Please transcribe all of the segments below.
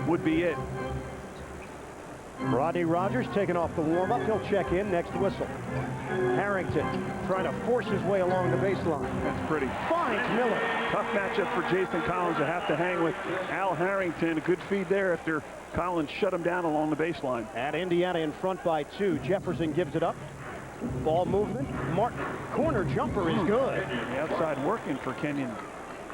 would be it. Rodney Rogers taking off the warm-up. He'll check in next whistle. Harrington trying to force his way along the baseline. That's pretty. Finds Miller. Tough matchup for Jason Collins to have to hang with Al Harrington. A good feed there after Collins shut him down along the baseline. And Indiana in front by 2. Jefferson gives it up. Ball movement. Martin. Corner jumper is good. The outside working for Kenyon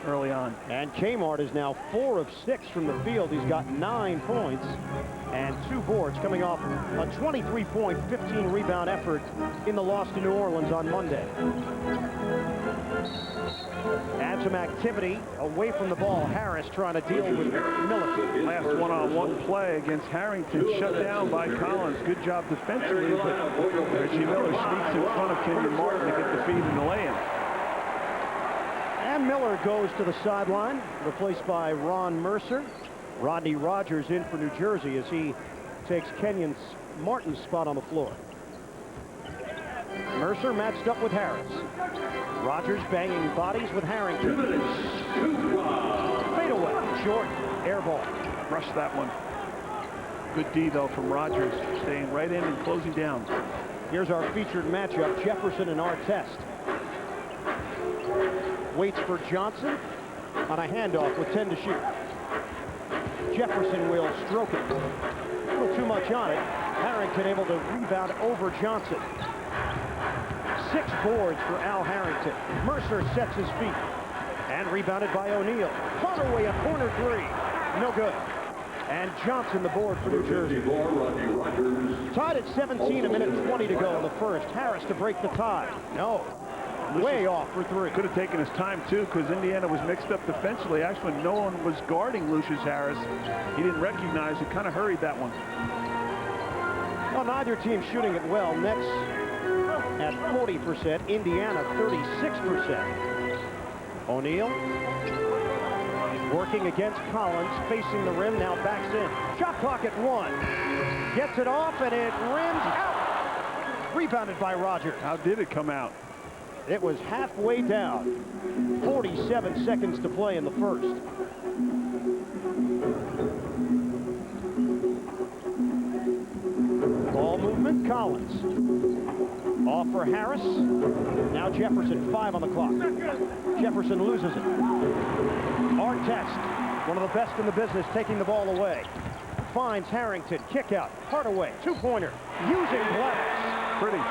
early on. And Kmart is now 4 of 6 from the field. He's got 9 points and 2 boards coming off a 23-point, 15-rebound effort in the loss to New Orleans on Monday. Add some activity away from the ball. Harris trying to deal with Miller. Last one-on-one play against Harrington, shut down by Collins. Good job defensively, but Reggie Miller sneaks in front of Kenyon Martin to get the feed and the lay-in. And Miller goes to the sideline, replaced by Ron Mercer. Rodney Rogers in for New Jersey as he takes Kenyon Martin's spot on the floor. Mercer matched up with Harris. Rogers banging bodies with Harrington. Fade away. Short. Air ball. Rushed that one. Good D, though, from Rogers. Staying right in and closing down. Here's our featured matchup, Jefferson and Artest. Waits for Johnson on a handoff with 10 to shoot. Jefferson will stroke it. A little too much on it. Harrington able to rebound over Johnson. 6 boards for Al Harrington. Mercer sets his feet. And rebounded by O'Neal. Hardaway a corner 3. No good. And Johnson the board for New Jersey. Tied at 17, a minute 20 to go in the first. Harris to break the tie. No. Way off for 3. Could have taken his time, too, because Indiana was mixed up defensively. Actually, no one was guarding Lucius Harris. He didn't recognize it. Kind of hurried that one. Well, neither team shooting it well. Nets at 40%. Indiana 36%. O'Neal working against Collins, facing the rim, now backs in. Shot clock at 1. Gets it off, and it rims out. Rebounded by Rogers. How did it come out? It was halfway down. 47 seconds to play in the first. Ball movement, Collins. Off for Harris. Now Jefferson, 5 on the clock. Jefferson loses it. Artest, one of the best in the business, taking the ball away. Finds Harrington, kick out. Hardaway, 2-pointer, using glass. Pretty.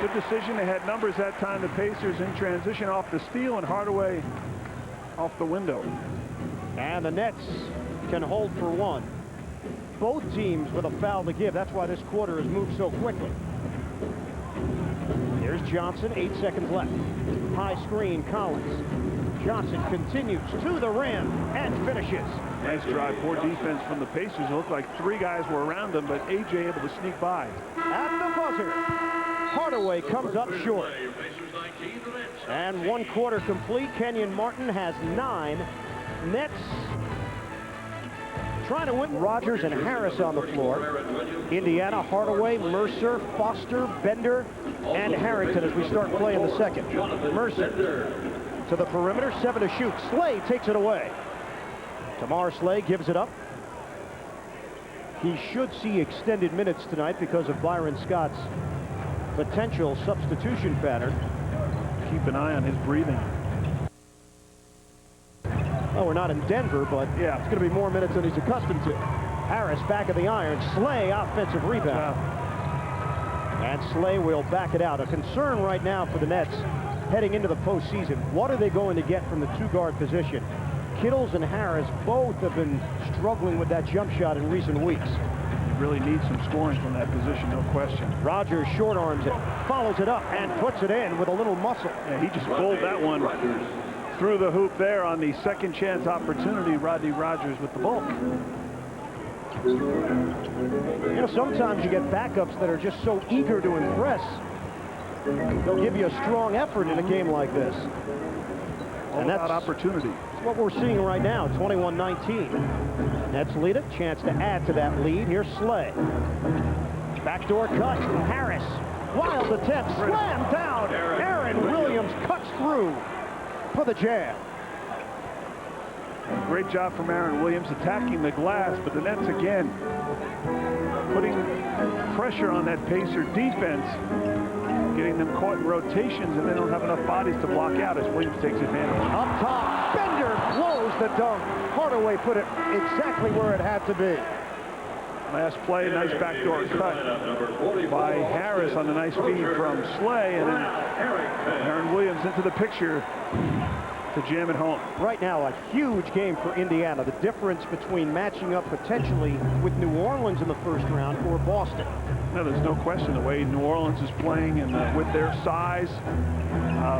Good decision. They had numbers that time. The Pacers in transition off the steal and Hardaway off the window. And the Nets can hold for 1. Both teams with a foul to give. That's why this quarter has moved so quickly. Here's Johnson, 8 seconds left. High screen, Collins. Johnson continues to the rim and finishes. Nice drive. Poor defense from the Pacers. It looked like 3 guys were around them, but A.J. able to sneak by. At the buzzer, Hardaway comes up short. And 1 quarter complete. Kenyon Martin has 9. Nets trying to win. Rogers and Harris on the floor. Indiana, Hardaway, Mercer, Foster, Bender, and Harrington as we start playing the second. Mercer to the perimeter, 7 to shoot. Slay takes it away. Tamar Slay gives it up. He should see extended minutes tonight because of Byron Scott's potential substitution pattern. Keep an eye on his breathing. Oh, we're not in Denver, but yeah, it's going to be more minutes than he's accustomed to. Harris back of the iron. Slay offensive rebound. And Slay will back it out. A concern right now for the Nets heading into the postseason. What are they going to get from the 2-guard position? Kittles and Harris both have been struggling with that jump shot in recent weeks. Really needs some scoring from that position, no question. Rogers short arms it, follows it up, and puts it in with a little muscle. Yeah, he just pulled that one through the hoop there on the second chance opportunity. Rodney Rogers with the bulk. You know, sometimes you get backups that are just so eager to impress. They'll give you a strong effort in a game like this. And that's opportunity. That's what we're seeing right now, 21-19. Nets lead it, chance to add to that lead. Here's Slay. Backdoor cut, Harris. Wild attempt, slam down. Aaron Williams cuts through for the jam. Great job from Aaron Williams attacking the glass, but the Nets again putting pressure on that Pacer defense, getting them caught in rotations, and they don't have enough bodies to block out as Williams takes advantage. Up top, Bender blows the dunk. Hardaway put it exactly where it had to be. Last play, nice backdoor cut by Harris on the nice feed from Slay, and then Aaron Williams into the picture to jam it home. Right now, a huge game for Indiana. The difference between matching up potentially with New Orleans in the first round or Boston. No, there's no question the way New Orleans is playing and with their size.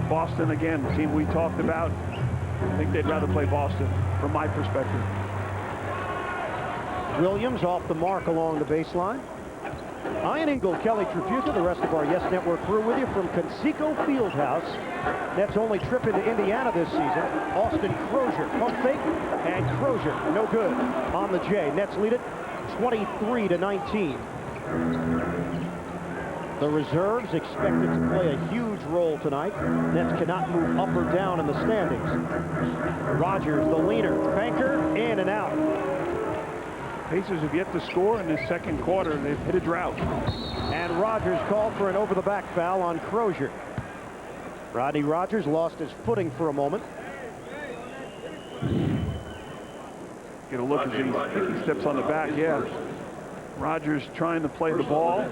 Boston, again, the team we talked about. I think they'd rather play Boston from my perspective. Williams off the mark along the baseline. Ian Eagle, Kelly Tripucka, the rest of our Yes Network crew with you from Conseco Fieldhouse. Nets only trip into Indiana this season. Austin Crozier, pump fake, and Crozier, no good on the J. Nets lead it 23-19. The reserves expected to play a huge role tonight. Nets cannot move up or down in the standings. Rogers, the leader, banker, in and out. Pacers have yet to score in this second quarter. They've hit a drought. And Rogers called for an over-the-back foul on Crozier. Rodney Rogers lost his footing for a moment. Get a look as he steps on the back. Yeah, Rogers trying to play the ball,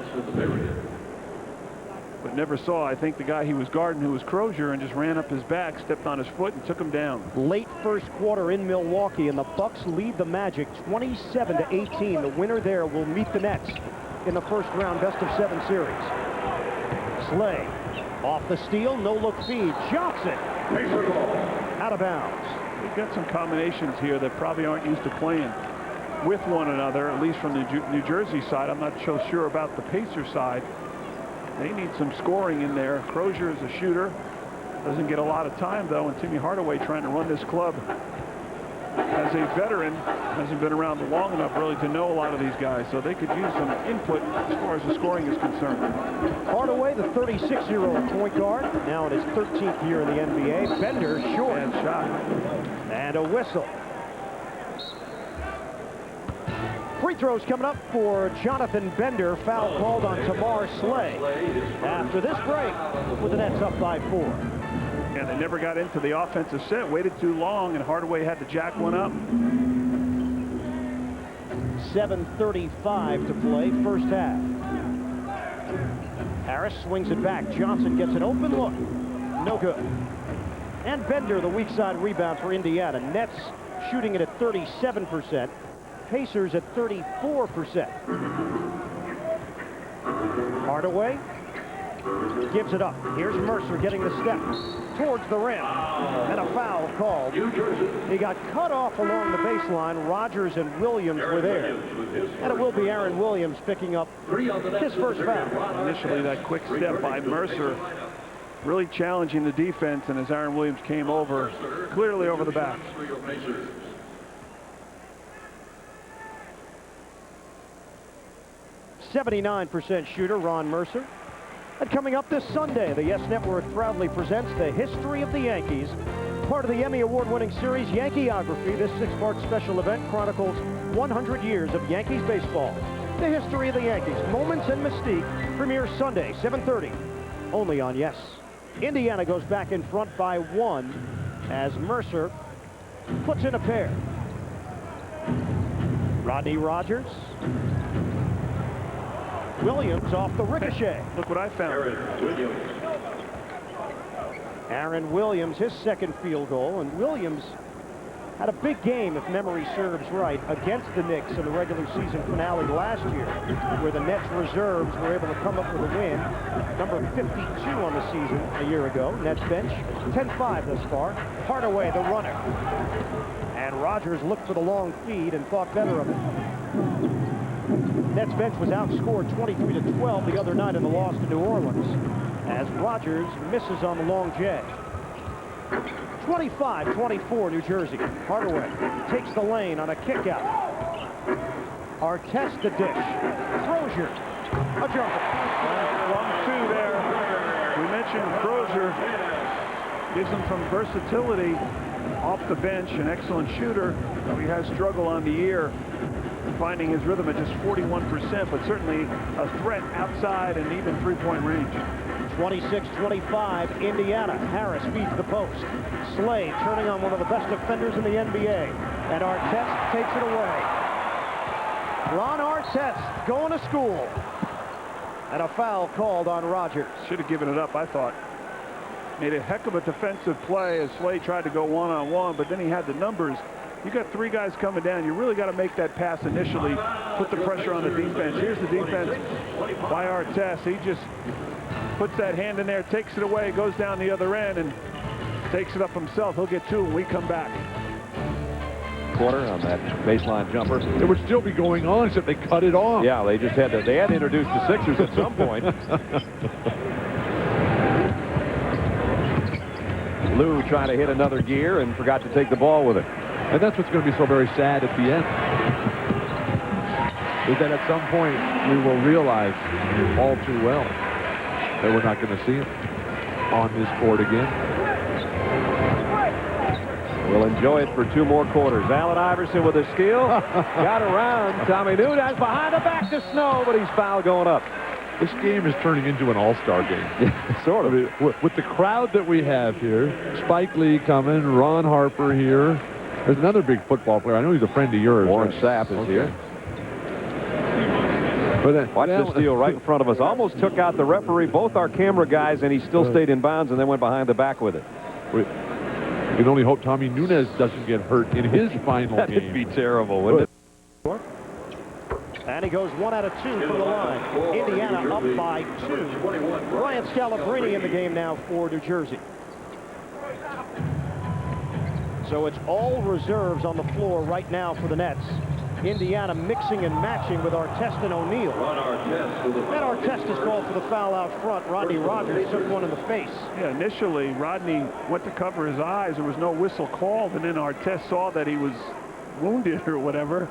but never saw, I think, the guy he was guarding, who was Crozier, and just ran up his back, stepped on his foot, and took him down. Late first quarter in Milwaukee, and the Bucks lead the Magic 27-18. The winner there will meet the Nets in the first round best-of-7 series. Slay off the steal, no-look feed. Johnson out of bounds. We've got some combinations here that probably aren't used to playing with one another, at least from the New Jersey side. I'm not so sure about the Pacers side. They need some scoring in there. Crozier is a shooter. Doesn't get a lot of time, though, and Timmy Hardaway trying to run this club as a veteran. Hasn't been around long enough, really, to know a lot of these guys, so they could use some input as far as the scoring is concerned. Hardaway, the 36-year-old point guard, now in his 13th year in the NBA. Bender, short. Bad shot. And a whistle. Free throws coming up for Jonathan Bender. Foul called on Tamar Slay. After this break, with the Nets up by 4. And they never got into the offensive set, waited too long, and Hardaway had to jack one up. 7:35 to play, first half. Harris swings it back. Johnson gets an open look. No good. And Bender, the weak side rebound for Indiana. Nets shooting it at 37%. Pacers at 34%. Hardaway gives it up. Here's Mercer getting the step towards the rim. And a foul called. He got cut off along the baseline. Rogers and Williams were there. And it will be Aaron Williams picking up his first foul. Initially, that quick step by Mercer really challenging the defense, and as Aaron Williams came over, clearly over the back. 79% shooter, Ron Mercer. And coming up this Sunday, the Yes Network proudly presents the History of the Yankees. Part of the Emmy Award-winning series, Yankeeography. This 6-part special event chronicles 100 years of Yankees baseball. The History of the Yankees, Moments and Mystique, premieres Sunday, 7:30, only on Yes. Indiana goes back in front by 1 as Mercer puts in a pair. Rodney Rogers. Williams off the ricochet. Look what I found. Aaron Williams, his second field goal, and Williams had a big game, if memory serves right, against the Knicks in the regular season finale last year, where the Nets reserves were able to come up with a win. Number 52 on the season a year ago. Nets bench 10-5 thus far. Hardaway, the runner. And Rogers looked for the long feed and thought better of it. Nets bench was outscored 23-12 the other night in the loss to New Orleans, as Rogers misses on the long J. 25-24 New Jersey. Hardaway takes the lane on a kick out. Artest the dish. Crozier, a jumper. 1-2 there. We mentioned Crozier gives him some versatility off the bench, an excellent shooter. He has struggled on the year finding his rhythm at just 41%, but certainly a threat outside and even three-point range. 26-25, Indiana. Harris feeds the post. Slade turning on one of the best defenders in the NBA. And Artest takes it away. Ron Artest going to school. And a foul called on Rogers. Should have given it up, I thought. Made a heck of a defensive play as Slade tried to go one-on-one, but then he had the numbers. You got three guys coming down. You really got to make that pass initially, put the pressure on the defense. Here's the defense by Artest. He just puts that hand in there, takes it away, goes down the other end, and takes it up himself. He'll get two when we come back. Quarter on that baseline jumper. It would still be going on except they cut it off. Yeah, they just had to introduce the Sixers at some point. Lou trying to hit another gear and forgot to take the ball with it. And that's what's going to be so very sad at the end. Is that at some point we will realize all too well that we're not going to see him on this court again. We'll enjoy it for two more quarters. Allen Iverson with a steal. Got around. Tommy Nunez behind the back to Snow, but he's fouled going up. This game is turning into an all-star game. Yeah, sort of. I mean, with the crowd that we have here, Spike Lee coming, Ron Harper here. There's another big football player. I know he's a friend of yours. Warren Sapp is here. But then, watch this steal right in front of us. Almost took out the referee, both our camera guys, and he still stayed in bounds and then went behind the back with it. We can only hope Tommy Nunez doesn't get hurt in his final game. That'd be terrible, wouldn't it? And he goes 1 out of 2 from the line. Indiana up by 2. Ryan Scalabrine in the game now for New Jersey. So it's all reserves on the floor right now for the Nets. Indiana mixing and matching with Artest and O'Neal. And Artest is called for the foul out front. Rodney Rogers took one in the face. Yeah, initially Rodney went to cover his eyes. There was no whistle called, and then Artest saw that he was wounded or whatever.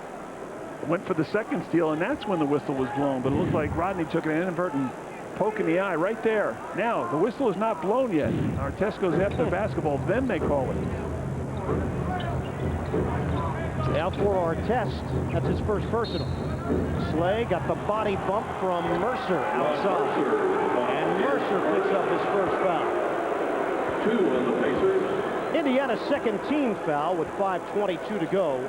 Went for the second steal, and that's when the whistle was blown. But it looked like Rodney took an inadvertent poke in the eye right there. Now, the whistle is not blown yet. Artest goes after the basketball, then they call it. Now for Artest, that's his first personal. Slay got the body bump from Mercer outside. And Mercer picks up his first foul. 2 on the Pacers. Indiana's second team foul with 5:22 to go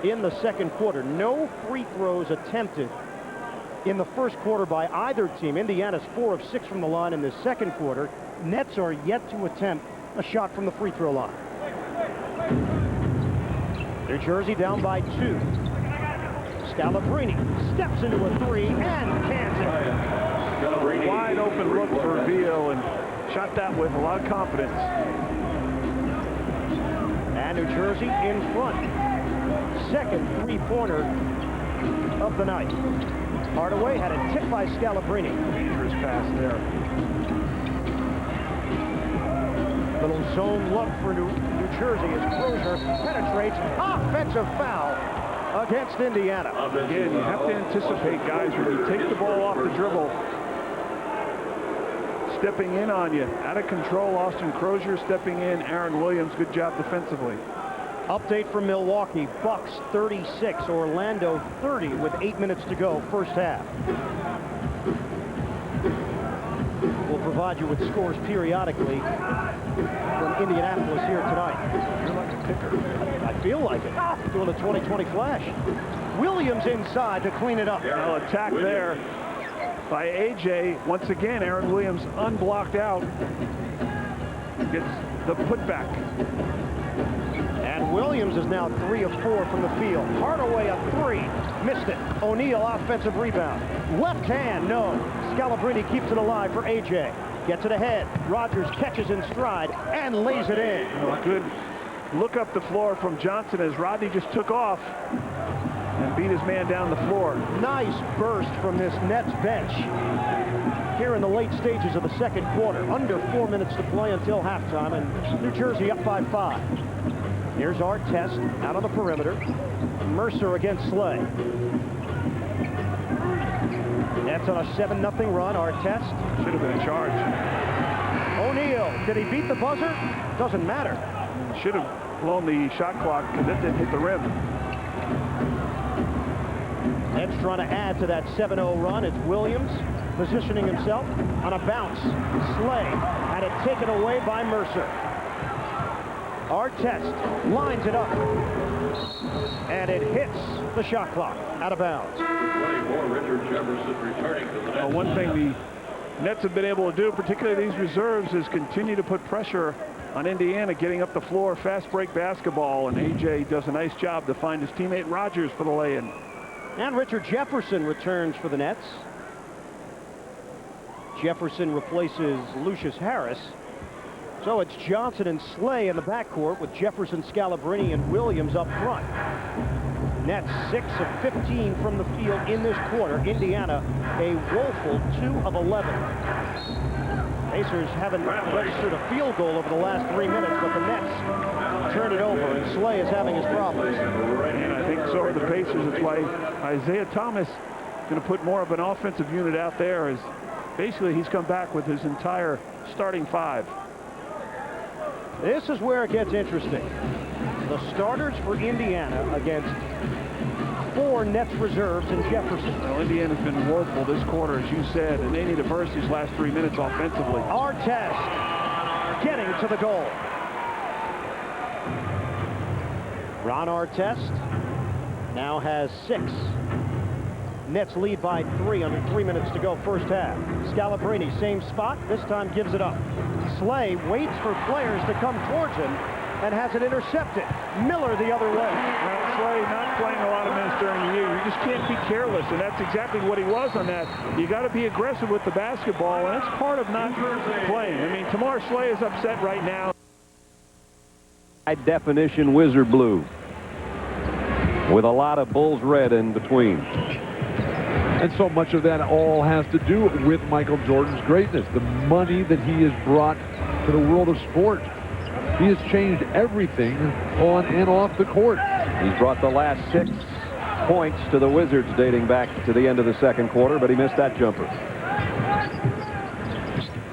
in the second quarter. No free throws attempted in the first quarter by either team. Indiana's 4 of 6 from the line in the second quarter. Nets are yet to attempt a shot from the free throw line. New Jersey down by 2. Scalabrine steps into a 3 and cans it. Wide open look for Beal, and shot that with a lot of confidence. And New Jersey in front. Second three-pointer of the night. Hardaway had it tipped by Scalabrine. Dangerous pass there. Little zone look for New Jersey as Crozier penetrates. Offensive foul against Indiana. Again, you have to anticipate, guys, when you take the ball off the dribble, stepping in on you. Out of control, Austin Crozier stepping in. Aaron Williams, good job defensively. Update from Milwaukee. Bucks 36, Orlando 30 with 8 minutes to go, first half. We'll provide you with scores periodically from Indianapolis here tonight. You're like a picker. I feel like it. Doing the 2020 flash. Williams inside to clean it up. Well, attack there by A.J. Once again, Aaron Williams unblocked out. Gets the putback. And Williams is now 3 of 4 from the field. Hardaway a 3. Missed it. O'Neal offensive rebound. Left hand, no. Scalabrine keeps it alive for A.J. Gets it ahead. Rogers catches in stride and lays it in. Good look up the floor from Johnson as Rodney just took off and beat his man down the floor. Nice burst from this Nets bench here in the late stages of the second quarter. Under 4 minutes to play until halftime, and New Jersey up by 5. Here's Artest out on the perimeter. Mercer against Slay. Nets on a 7-0 run. Artest. Should have been a charge. O'Neal. Did he beat the buzzer? Doesn't matter. Should have blown the shot clock because it didn't hit the rim. Nets trying to add to that 7-0 run. It's Williams positioning himself on a bounce. Slay had it taken away by Mercer. Artest lines it up. And it hits the shot clock out of bounds. 24, Richard Jefferson returning to the net. One thing the Nets have been able to do, particularly these reserves, is continue to put pressure on Indiana, getting up the floor, fast break basketball, and A.J. does a nice job to find his teammate Rogers for the lay-in. And Richard Jefferson returns for the Nets. Jefferson replaces Lucius Harris. So it's Johnson and Slay in the backcourt with Jefferson, Scalabrine, and Williams up front. Nets 6 of 15 from the field in this quarter. Indiana a woeful 2 of 11. Pacers haven't registered a field goal over the last 3 minutes, but the Nets turn it over, and Slay is having his problems. And I think so are the Pacers. That's why Isaiah Thomas is going to put more of an offensive unit out there, as basically he's come back with his entire starting 5. This is where it gets interesting. The starters for Indiana against 4 Nets reserves in Jefferson. Well, Indiana's been woeful this quarter, as you said, and they need to burst these last 3 minutes offensively. Artest getting to the goal. Ron Artest now has 6. Nets lead by 3 under 3 minutes to go first half. Scalabrine, same spot, this time gives it up. Slay waits for players to come towards him and has it intercepted. Miller the other way. Well, Slay not playing a lot of minutes during the year. You just can't be careless, and that's exactly what he was on that. You got to be aggressive with the basketball, and that's part of not playing. I mean, Tamar Slay is upset right now. High definition wizard blue with a lot of Bulls red in between. And so much of that all has to do with Michael Jordan's greatness, the money that he has brought to the world of sport. He has changed everything on and off the court. He's brought the last 6 points to the Wizards dating back to the end of the second quarter, but he missed that jumper.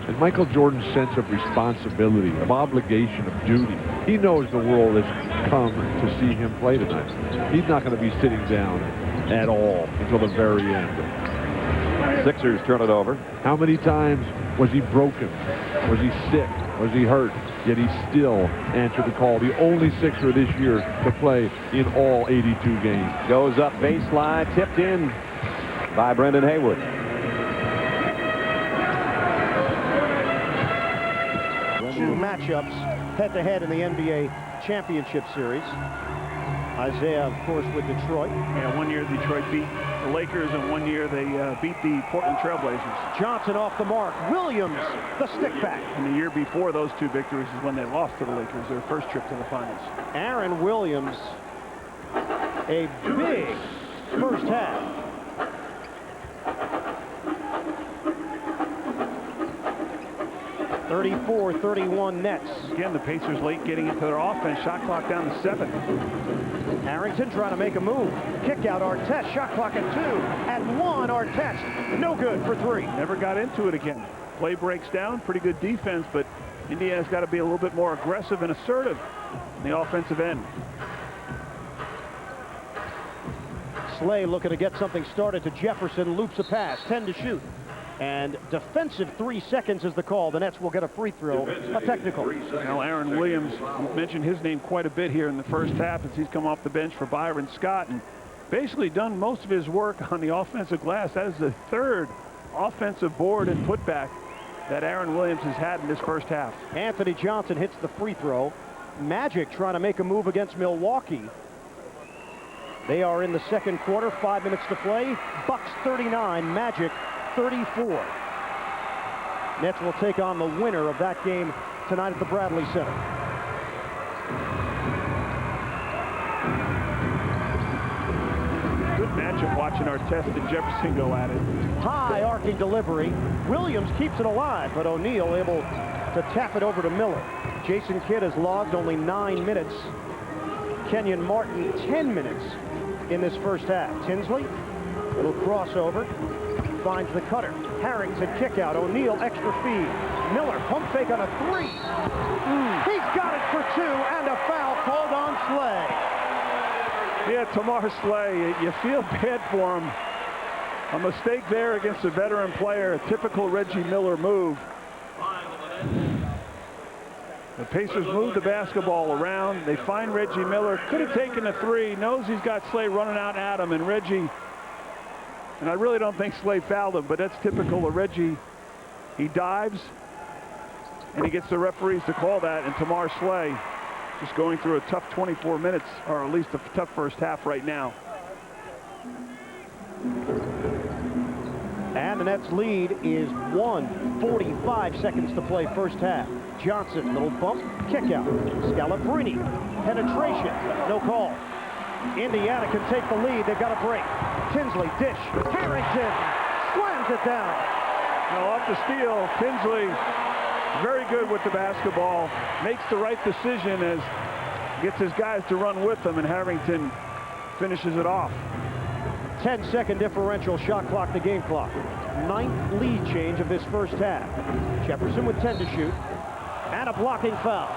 And Michael Jordan's sense of responsibility, of obligation, of duty. He knows the world has come to see him play tonight. He's not going to be sitting down at all until the very end. Sixers turn it over. How many times was he broken? Was he sick? Was he hurt? Yet he still answered the call. The only Sixer this year to play in all 82 games. Goes up baseline, tipped in by Brendan Haywood. Two matchups head-to-head in the NBA Championship Series. Isaiah, of course, with Detroit. Yeah, one year Detroit beat the Lakers, and one year they beat the Portland Trailblazers. Johnson off the mark. Williams, the stick back. And the year before those 2 victories is when they lost to the Lakers, their first trip to the finals. Aaron Williams, a big first half. (34-31) Nets. Again, the Pacers late getting into their offense. Shot clock down to 7. Harrington trying to make a move. Kick out Artest. Shot clock at 2. At 1, Artest. No good for 3. Never got into it again. Play breaks down. Pretty good defense, but Indiana's got to be a little bit more aggressive and assertive in the offensive end. Slay looking to get something started to Jefferson. Loops a pass. 10 to shoot. And defensive 3 seconds is the call. The Nets will get a free throw, a technical. Now, Aaron Williams, mentioned his name quite a bit here in the first half as he's come off the bench for Byron Scott and basically done most of his work on the offensive glass. That is the 3rd offensive board and putback that Aaron Williams has had in this first half. Anthony Johnson hits the free throw. Magic trying to make a move against Milwaukee. They are in the second quarter, 5 minutes to play. Bucks 39, Magic 34. Nets will take on the winner of that game tonight at the Bradley Center. Good matchup watching Artest and Jefferson go at it. High arcing delivery. Williams keeps it alive, but O'Neal able to tap it over to Miller. Jason Kidd has logged only 9 minutes. Kenyon Martin 10 minutes in this first half. Tinsley, little crossover. finds the cutter. Harrington kick out. O'Neal extra feed. Miller pump fake on a three. He's got it for two, and a foul called on Slay. Yeah, Tamar Slay, you feel bad for him. A mistake there against a veteran player, a typical Reggie Miller move. The Pacers move the basketball around. They find Reggie Miller. Could have taken a three. Knows he's got Slay running out at him. And Reggie, and I really don't think Slay fouled him, but that's typical of Reggie. He dives, and he gets the referees to call that. And Tamar Slay just going through a tough 24 minutes, or at least a tough first half right now. And the Nets lead is 1:45 seconds to play first half. Johnson, little bump, kick out. Scalabrine, penetration, no call. Indiana can take the lead. They've got a break. Tinsley, dish. Harrington slams it down. Now off the steal, Tinsley, very good with the basketball. Makes the right decision as gets his guys to run with him, and Harrington finishes it off. 10-second differential, shot clock to game clock. 9th lead change of this first half. Jefferson with 10 to shoot. And a blocking foul.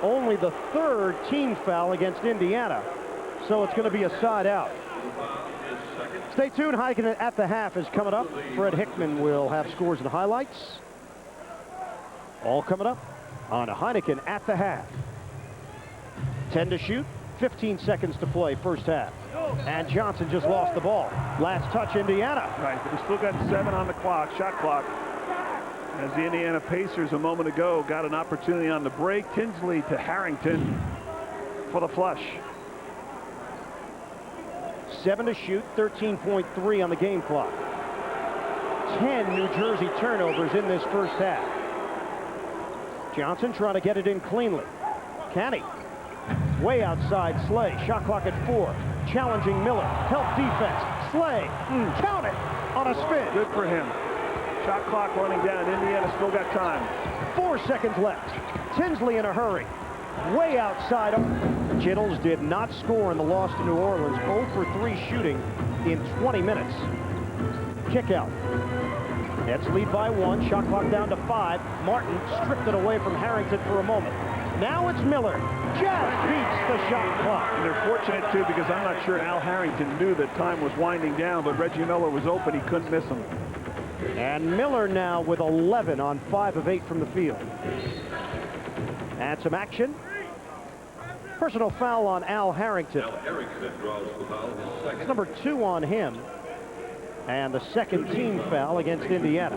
Only the 3rd team foul against Indiana. So it's going to be a side out. Stay tuned. Heikkinen at the half is coming up. Fred Hickman will have scores and highlights. All coming up on Heikkinen at the half. 10 to shoot. 15 seconds to play first half. And Johnson just lost the ball. Last touch, Indiana. Right, but we still got 7 on the clock, shot clock. As the Indiana Pacers a moment ago got an opportunity on the break. Tinsley to Harrington for the flush. 7 to shoot, 13.3 on the game clock. 10 New Jersey turnovers in this first half. Johnson trying to get it in cleanly. Can he? Way outside Slay. Shot clock at 4. Challenging Miller. Help defense. Slay. Count it on a spin. Good for him. Shot clock running down. Indiana still got time. 4 seconds left. Tinsley in a hurry. Way outside him. Kittles did not score in the loss to New Orleans. 0 for 3 shooting in 20 minutes. Kick out. Nets lead by 1. Shot clock down to 5. Martin stripped it away from Harrington for a moment. Now it's Miller. Just beats the shot clock. And they're fortunate, too, because I'm not sure Al Harrington knew that time was winding down, but Reggie Miller was open. He couldn't miss him. And Miller now with 11 on 5 of 8 from the field. And some action. Personal foul on Al Harrington. Al Harrington draws the foul, his second. It's number 2 on him. And the second team foul against Indiana.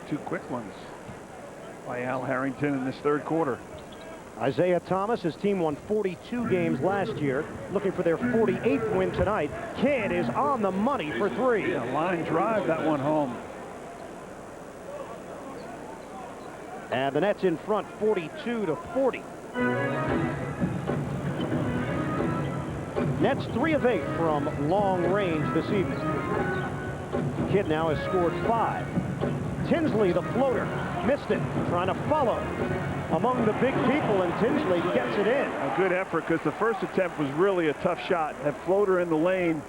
2 quick ones by Al Harrington in this third quarter. Isaiah Thomas, his team won 42 games last year, looking for their 48th win tonight. Kidd is on the money for 3. Yeah, line drive that one home. And the Nets in front 42-40. Nets 3 of 8 from long range this evening. Kidd now has scored 5. Tinsley, the floater, missed it, trying to follow among the big people, and Tinsley gets it in. A good effort, because the first attempt was really a tough shot. That floater in the lane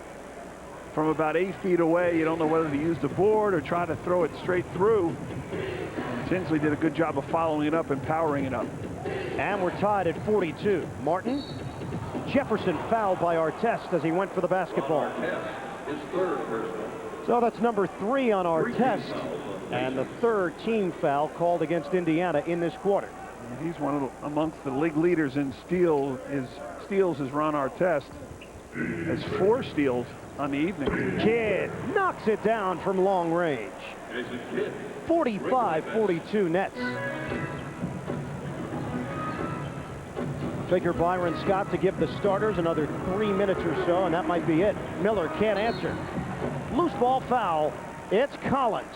from about 8 feet away. You don't know whether to use the board or try to throw it straight through. And Tinsley did a good job of following it up and powering it up. And we're tied at 42. Martin. Jefferson fouled by Artest as he went for the basketball. His third personal. So that's number 3 on Artest, and the 3rd team foul called against Indiana in this quarter. He's one of amongst the league leaders in steals is Ron Artest. Has 4 steals on the evening. Kidd knocks it down from long range. 45-42 Nets. Figure Byron Scott to give the starters another 3 minutes or so, and that might be it. Miller can't answer. Loose ball foul. It's Collins.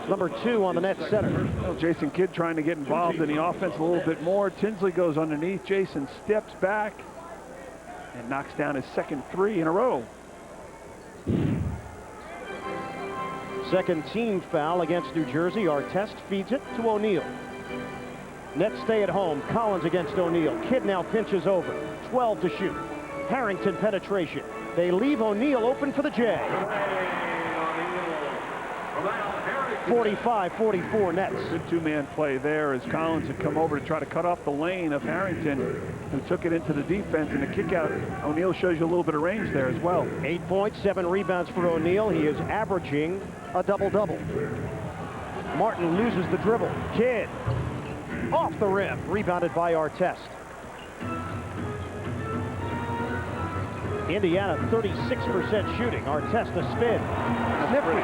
Number 2 on the net center. Well, Jason Kidd trying to get involved in the offense a little bit more. Tinsley goes underneath. Jason steps back and knocks down his second 3 in a row. Second team foul against New Jersey. Artest feeds it to O'Neal. Nets stay at home. Collins against O'Neal. Kidd now pinches over. 12 to shoot. Harrington penetration. They leave O'Neal open for the J. 45-44 Nets. Good two-man play there as Collins had come over to try to cut off the lane of Harrington, who took it into the defense, and the kick out. O'Neal shows you a little bit of range there as well. 8 points, 7 rebounds for O'Neal. He is averaging a double-double. Martin loses the dribble. Kidd off the rim, rebounded by Artest. Indiana 36% shooting. Artest a spin. Nifty.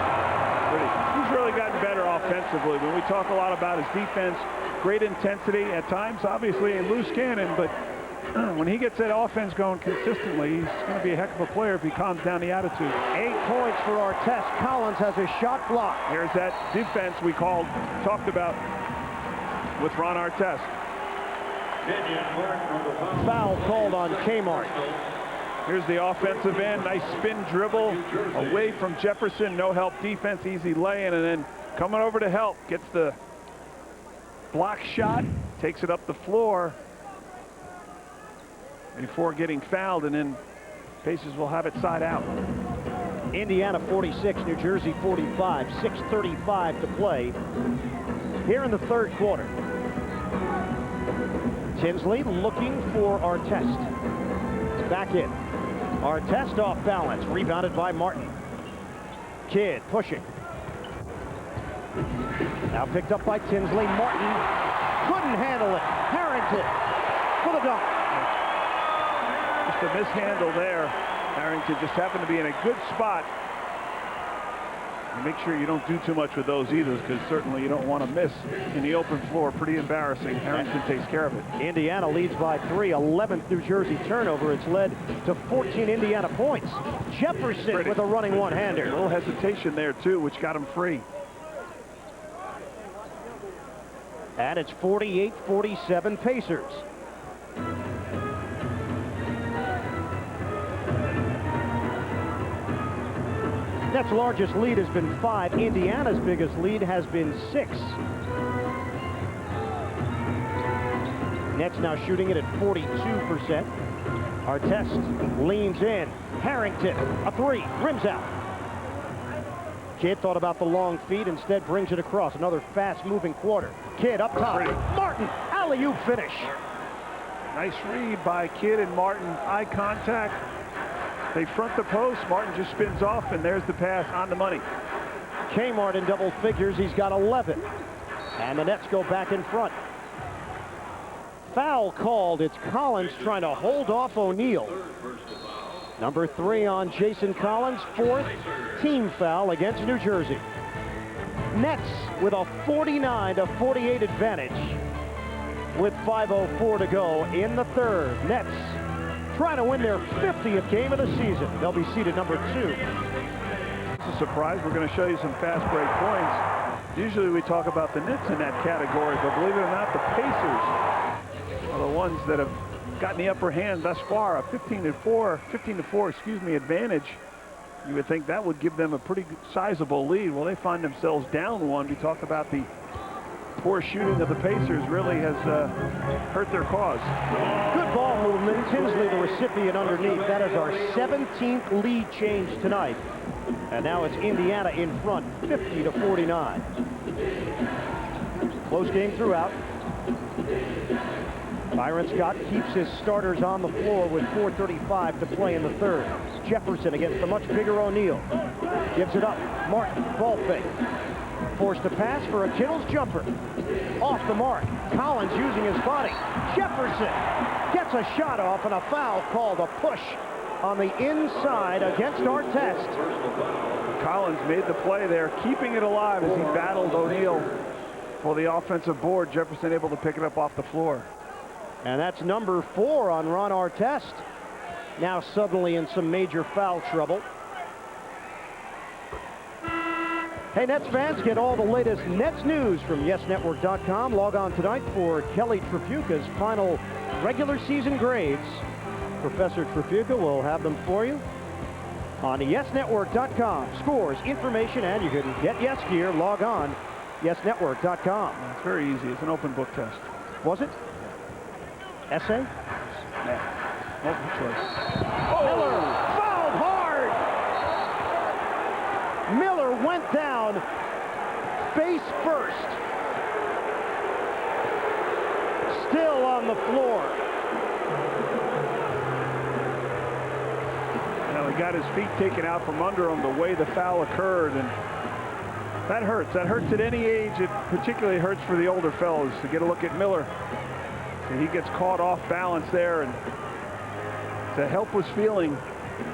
He's really gotten better offensively. When we talk a lot about his defense, great intensity at times, obviously a loose cannon, but when he gets that offense going consistently, he's going to be a heck of a player if he calms down the attitude. 8 points for Artest. Collins has his shot blocked. Here's that defense we talked about with Ron Artest. Foul called on Kmart. Here's the offensive end. Nice spin dribble away from Jefferson. No help defense. Easy lay-in. And then coming over to help. Gets the block shot. Takes it up the floor before getting fouled. And then Pacers will have it side out. Indiana 46, New Jersey 45. 6:35 to play here in the third quarter. Tinsley looking for Artest. Back in. Artest off balance, rebounded by Martin. Kidd pushing. Now picked up by Tinsley. Martin couldn't handle it. Harrington for the dunk. Just a mishandle there. Harrington just happened to be in a good spot. And make sure you don't do too much with those either, because certainly you don't want to miss in the open floor. Pretty embarrassing. Harrington takes care of it. Indiana leads by 3. 11th New Jersey turnover. It's led to 14 Indiana points. Jefferson with a running one-hander. A little hesitation there too, which got him free. And it's 48-47 Pacers. Nets' largest lead has been 5. Indiana's biggest lead has been 6. Nets now shooting it at 42%. Artest leans in. Harrington, a 3, rims out. Kidd thought about the long feed, instead brings it across. Another fast-moving quarter. Kidd up top. Martin, alley-oop finish. Nice read by Kidd and Martin. Eye contact. They front the post. Martin just spins off, and there's the pass on the money. Kmart in double figures. He's got 11. And the Nets go back in front. Foul called. It's Collins trying to hold off O'Neal. Number 3 on Jason Collins. 4th team foul against New Jersey. Nets with a 49-48 advantage with 5:04 to go in the third. Nets trying to win their 50th game of the season. They'll be seeded number 2. It's a surprise. We're going to show you some fast break points. Usually we talk about the Nets in that category, but believe it or not, the Pacers are the ones that have gotten the upper hand thus far. A 15-4, excuse me, advantage. You would think that would give them a pretty sizable lead. Well, they find themselves down 1. We talk about the poor shooting of the Pacers really has hurt their cause. Good ball movement. Tinsley, the recipient underneath. That is our 17th lead change tonight. And now it's Indiana in front, 50-49. Close game throughout. Byron Scott keeps his starters on the floor with 4:35 to play in the third. Jefferson against the much bigger O'Neal. Gives it up. Martin, ball fake. Forced to pass for a Kittles jumper. Off the mark. Collins using his body. Jefferson gets a shot off, and a foul called, a push on the inside against Artest. Collins made the play there, keeping it alive as he battled O'Neal for the offensive board. Jefferson able to pick it up off the floor. And that's number 4 on Ron Artest. Now suddenly in some major foul trouble. Hey, Nets fans, get all the latest Nets news from YesNetwork.com. Log on tonight for Kelly Tripucka's final regular season grades. Professor Tripucka will have them for you on YesNetwork.com. Scores, information, and you can get Yes gear. Log on YesNetwork.com. It's very easy. It's an open book test. Was it? Essay? Yeah. Multiple choice. Miller fouled down face first. Still on the floor. Now he got his feet taken out from under him the way the foul occurred, and that hurts. That hurts at any age. It particularly hurts for the older fellas. To get a look at Miller, and he gets caught off balance there, and it's a helpless feeling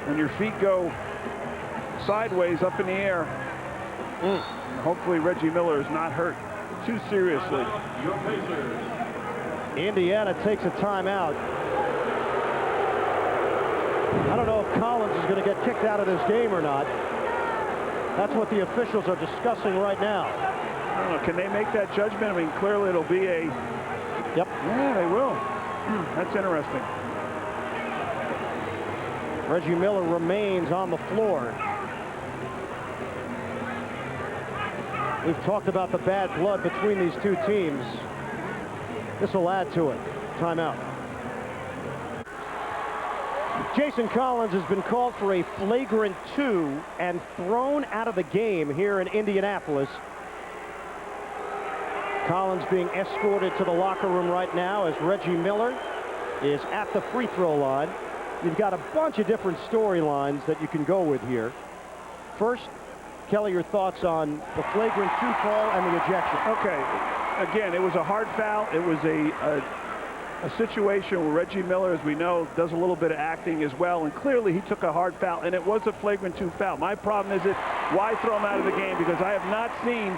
when your feet go sideways up in the air. Hopefully Reggie Miller is not hurt too seriously. Your Pacers. Indiana takes a timeout. I don't know if Collins is going to get kicked out of this game or not. That's what the officials are discussing right now. I don't know, can they make that judgment? I mean, clearly it'll be a... Yep. Yeah, they will. That's interesting. Reggie Miller remains on the floor. We've talked about the bad blood between these two teams. This will add to it. Timeout. Jason Collins has been called for a flagrant 2 and thrown out of the game here in Indianapolis. Collins being escorted to the locker room right now as Reggie Miller is at the free throw line. You've got a bunch of different storylines that you can go with here. First, Kelly, your thoughts on the flagrant 2 call and the ejection. Okay, again, it was a hard foul. It was a situation where Reggie Miller, as we know, does a little bit of acting as well, and clearly he took a hard foul, and it was a flagrant 2 foul. My problem is why throw him out of the game? Because I have not seen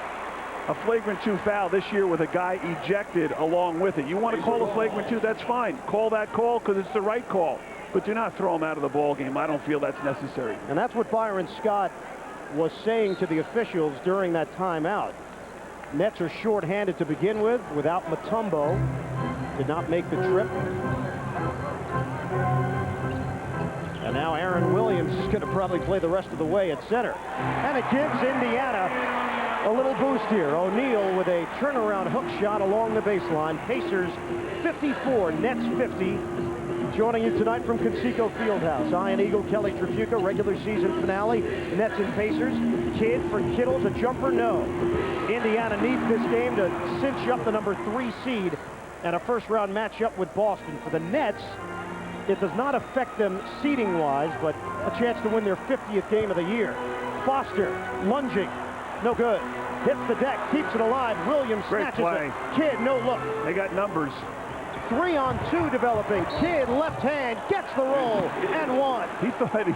a flagrant 2 foul this year with a guy ejected along with it. You want to call a flagrant 2, that's fine. Call that call because it's the right call, but do not throw him out of the ball game. I don't feel that's necessary. And that's what Byron Scott was saying to the officials during that timeout. Nets are short-handed to begin with, without Mutombo. Did not make the trip. And now Aaron Williams is going to probably play the rest of the way at center. And it gives Indiana a little boost here. O'Neal with a turnaround hook shot along the baseline. Pacers 54, Nets 50. Joining you tonight from Conseco Fieldhouse, Ian Eagle, Kelly Tripucka, regular season finale, Nets and Pacers. Kidd for Kittle's a jumper, no. Indiana needs this game to cinch up the number 3 seed and a first-round matchup with Boston. For the Nets, it does not affect them seeding-wise, but a chance to win their 50th game of the year. Foster lunging, no good. Hits the deck, keeps it alive. Williams snatches it. Kidd, no look. They got numbers. 3-on-2 developing. Kidd, left hand, gets the roll, and one. He thought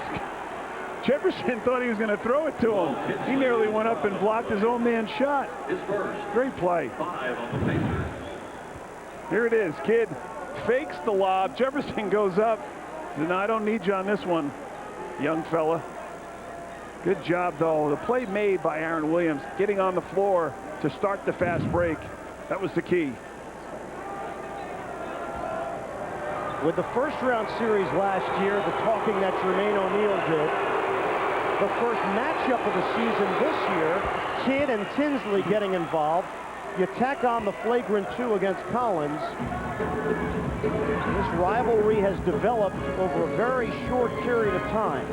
Jefferson thought he was going to throw it to him. He nearly went up and blocked his own man's shot. His first. Great play. 5 on the Pacers. Here it is. Kidd fakes the lob. Jefferson goes up. No, I don't need you on this one, young fella. Good job, though. The play made by Aaron Williams, getting on the floor to start the fast break. That was the key. With the first-round series last year, the talking that Jermaine O'Neal did, the first matchup of the season this year, Kidd and Tinsley getting involved. You tack on the flagrant 2 against Collins. This rivalry has developed over a very short period of time.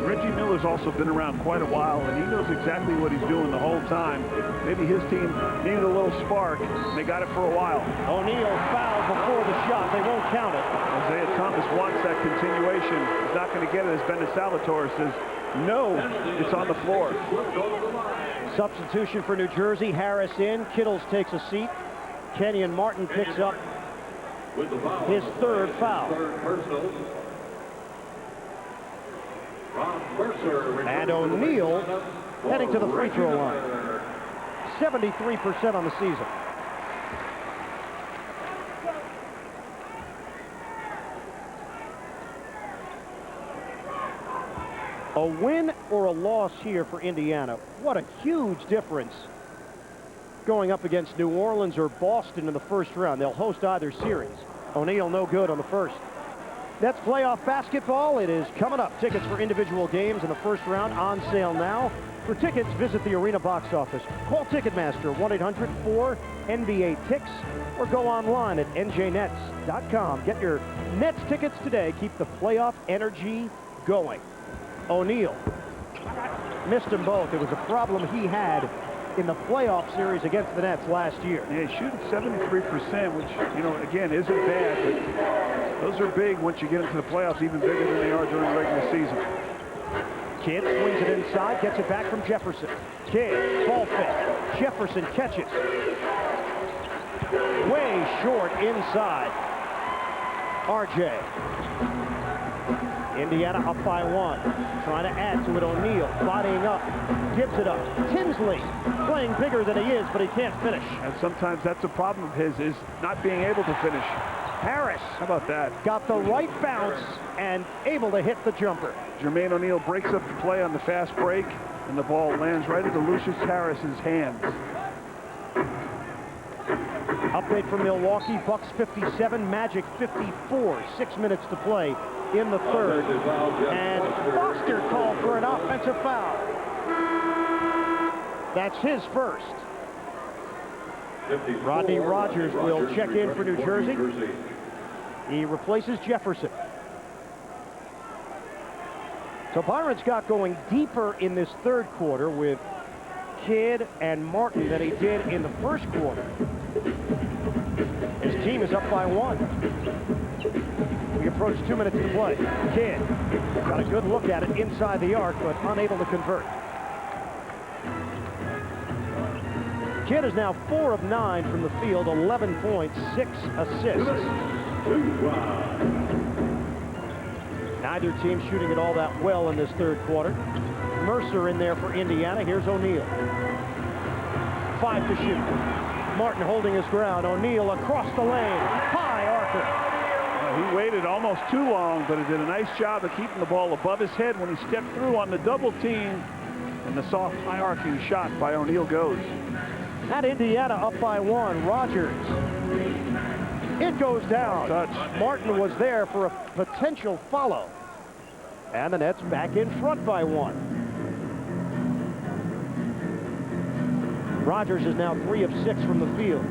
Reggie Miller's also been around quite a while, and he knows exactly what he's doing the whole time. Maybe his team needed a little spark, and they got it for a while. O'Neal fouled before the shot. They won't count it. Isaiah Thomas wants that continuation. He's not going to get it, as Ben Salvatore says. No, it's on the floor. Substitution for New Jersey. Harris in. Kittles takes a seat. Kenyon Martin picks up his 3rd foul. And O'Neal heading to the free throw line. 73% on the season. A win or a loss here for Indiana. What a huge difference going up against New Orleans or Boston in the first round. They'll host either series. O'Neal no good on the first. That's playoff basketball. It is coming up. Tickets for individual games in the first round on sale now. For tickets, visit the arena box office. Call Ticketmaster 1-800-4NBA-TICKS or go online at njnets.com. Get your Nets tickets today. Keep the playoff energy going. O'Neal missed them both. It was a problem he had in the playoff series against the Nets last year. Yeah, he's shooting 73%, which, you know, again, isn't bad, but those are big once you get into the playoffs, even bigger than they are during the regular season. Kidd swings it inside, gets it back from Jefferson. Kidd, ball fake. Jefferson catches. Way short inside. RJ. Indiana up by 1. Trying to add to it. O'Neal bodying up. Gives it up. Tinsley playing bigger than he is, but he can't finish. And sometimes that's a problem of his, is not being able to finish. Harris. How about that? Got the right bounce and able to hit the jumper. Jermaine O'Neal breaks up the play on the fast break, and the ball lands right into Lucius Harris's hands. Update from Milwaukee. Bucks 57, Magic 54. 6 minutes to play in the third. And Foster called for an offensive foul. That's his first. Rodney Rogers will check in for New Jersey. He replaces Jefferson. So Byron Scott going deeper in this third quarter with Kidd and Martin than he did in the first quarter. His team is up by 1. We approach 2 minutes to play. Kidd got a good look at it inside the arc, but unable to convert. Kidd is now 4 of 9 from the field, 11 points, 6 assists. Neither team shooting it all that well in this third quarter. Mercer in there for Indiana. Here's O'Neal. 5 to shoot. Martin holding his ground. O'Neal across the lane. High archer. He waited almost too long, but he did a nice job of keeping the ball above his head when he stepped through on the double team. And the soft, high-arcing shot by O'Neal goes. At Indiana up by 1. Rogers. It goes down. Touch. Martin was there for a potential follow. And the Nets back in front by 1. Rogers is now 3 of 6 from the field.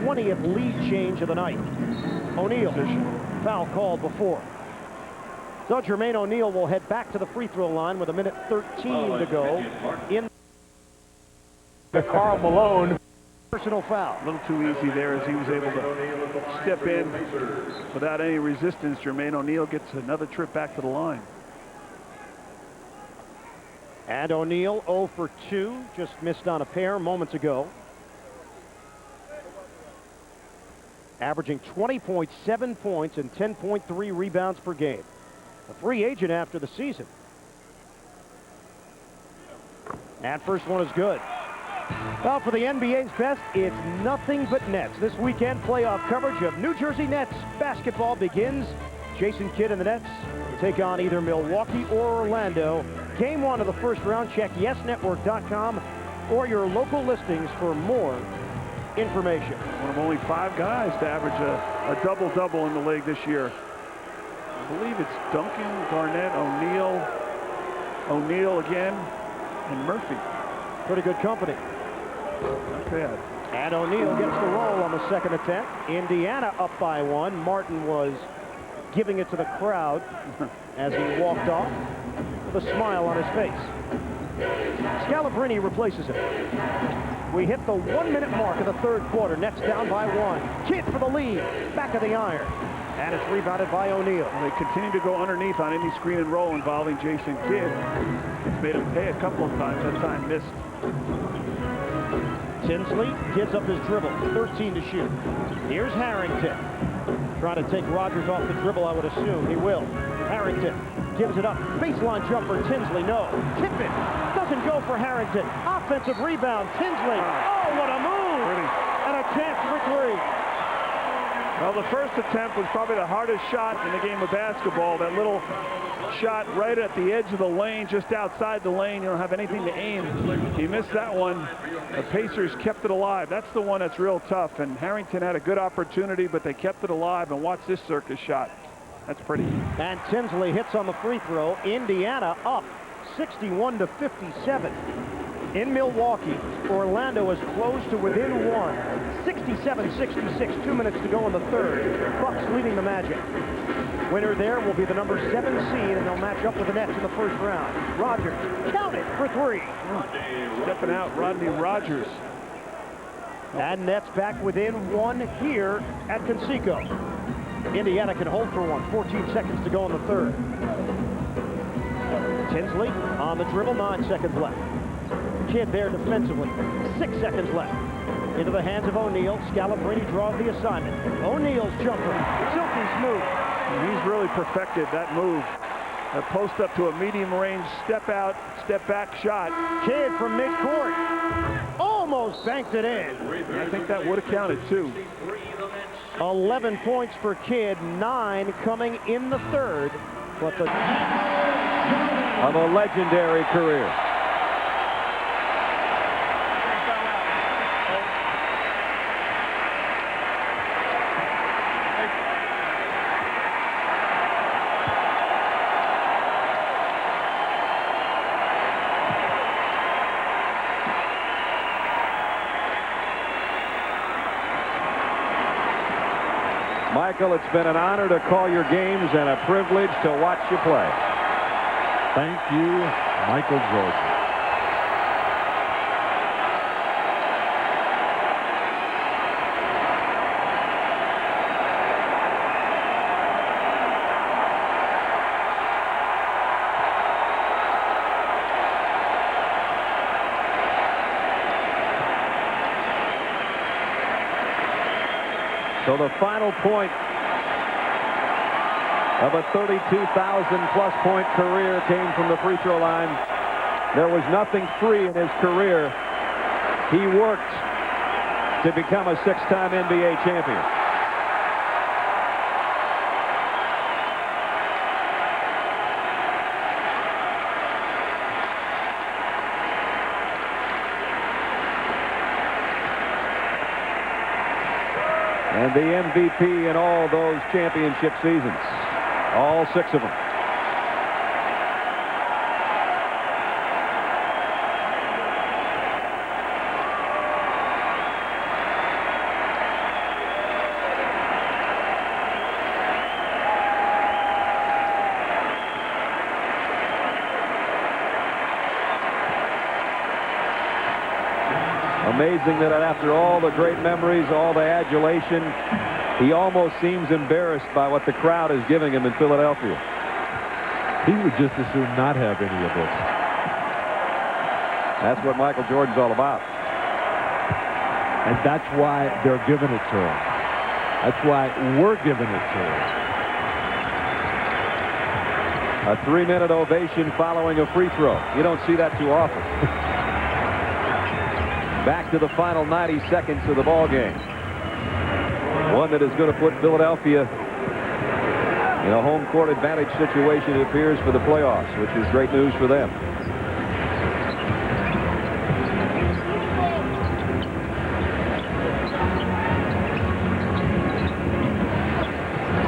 20th lead change of the night. O'Neal, foul called before. So Jermaine O'Neal will head back to the free throw line with 1:13 to go in the Karl Malone personal foul. A little too easy there as he was able to step in without any resistance. Jermaine O'Neal gets another trip back to the line. And O'Neal 0 for 2, just missed on a pair moments ago. Averaging 20.7 points and 10.3 rebounds per game. A free agent after the season. And first one is good. Well, for the NBA's best, it's nothing but Nets. This weekend, playoff coverage of New Jersey Nets basketball begins. Jason Kidd and the Nets will take on either Milwaukee or Orlando. Game 1 of the first round. Check YesNetwork.com or your local listings for more information. One of only 5 guys to average a double-double in the league this year. I believe it's Duncan, Garnett, O'Neal again, and Murphy. Pretty good company. Not bad. And O'Neal gets the roll on the second attempt. Indiana up by 1. Martin was giving it to the crowd as he walked off with a smile on his face. Scalabrini replaces him. We hit the 1-minute mark of the third quarter. Nets down by 1. Kidd for the lead. Back of the iron. And it's rebounded by O'Neal. They continue to go underneath on any screen and roll involving Jason Kidd. It's made him pay a couple of times. That time missed. Tinsley gives up his dribble. 13 to shoot. Here's Harrington. Trying to take Rogers off the dribble, I would assume. He will. Harrington gives it up. Baseline jumper. Tinsley, no. Tip it. Doesn't go for Harrington. Offensive rebound. Tinsley. Oh, what a move. Pretty. And a chance for 3. Well, the first attempt was probably the hardest shot in the game of basketball. That little shot right at the edge of the lane, just outside the lane. You don't have anything to aim. He missed that one. The Pacers kept it alive. That's the one that's real tough. And Harrington had a good opportunity, but they kept it alive. And watch this circus shot. That's pretty. And Tinsley hits on the free throw. Indiana up 61 to 57. In Milwaukee, Orlando is close to within one. 67-66, 2 minutes to go in the third. Bucks leading the Magic. Winner there will be the number 7 seed, and they'll match up with the Nets in the first round. Rogers, count it for 3. Stepping out, Rodney Rogers. And Nets back within 1 here at Conseco. Indiana can hold for 1. 14 seconds to go in the third. Tinsley on the dribble, 9 seconds left. Kidd there defensively, 6 seconds left. Into the hands of O'Neal. Scalabrine draws the assignment. O'Neal's jumper, silky smooth. He's really perfected that move. A post up to a medium range, step out, step back shot. Kidd from midcourt. Almost banked it in. I think that would have counted too. 11 points for Kidd, 9 coming in the third. But the Of a legendary career. Michael, it's been an honor to call your games and a privilege to watch you play. Thank you, Michael Jordan. So the final point of a 32,000-plus point career came from the free throw line. There was nothing free in his career. He worked to become a 6-time NBA champion. And the MVP in all those championship seasons. All 6 of them. Amazing that after all the great memories, all the adulation, he almost seems embarrassed by what the crowd is giving him in Philadelphia. He would just as soon not have any of this. That's what Michael Jordan's all about. And that's why they're giving it to him. That's why we're giving it to him. A 3-minute ovation following a free throw. You don't see that too often. Back to the final 90 seconds of the ball game. One that is going to put Philadelphia in a home court advantage situation, it appears, for the playoffs, which is great news for them.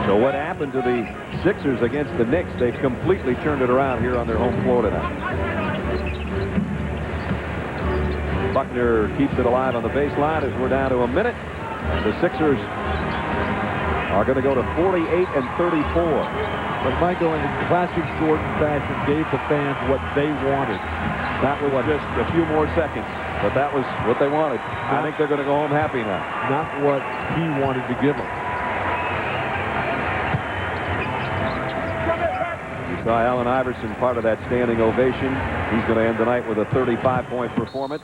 So what happened to the Sixers against the Knicks? They've completely turned it around here on their home floor tonight. Buckner keeps it alive on the baseline as we're down to a minute. The Sixers are going to go to 48 and 34. But Michael, in classic Jordan fashion, gave the fans what they wanted. That was just a few more seconds, but that was what they wanted. I think they're going to go home happy now. Not what he wanted to give them. You saw Allen Iverson part of that standing ovation. He's going to end the night with a 35-point performance.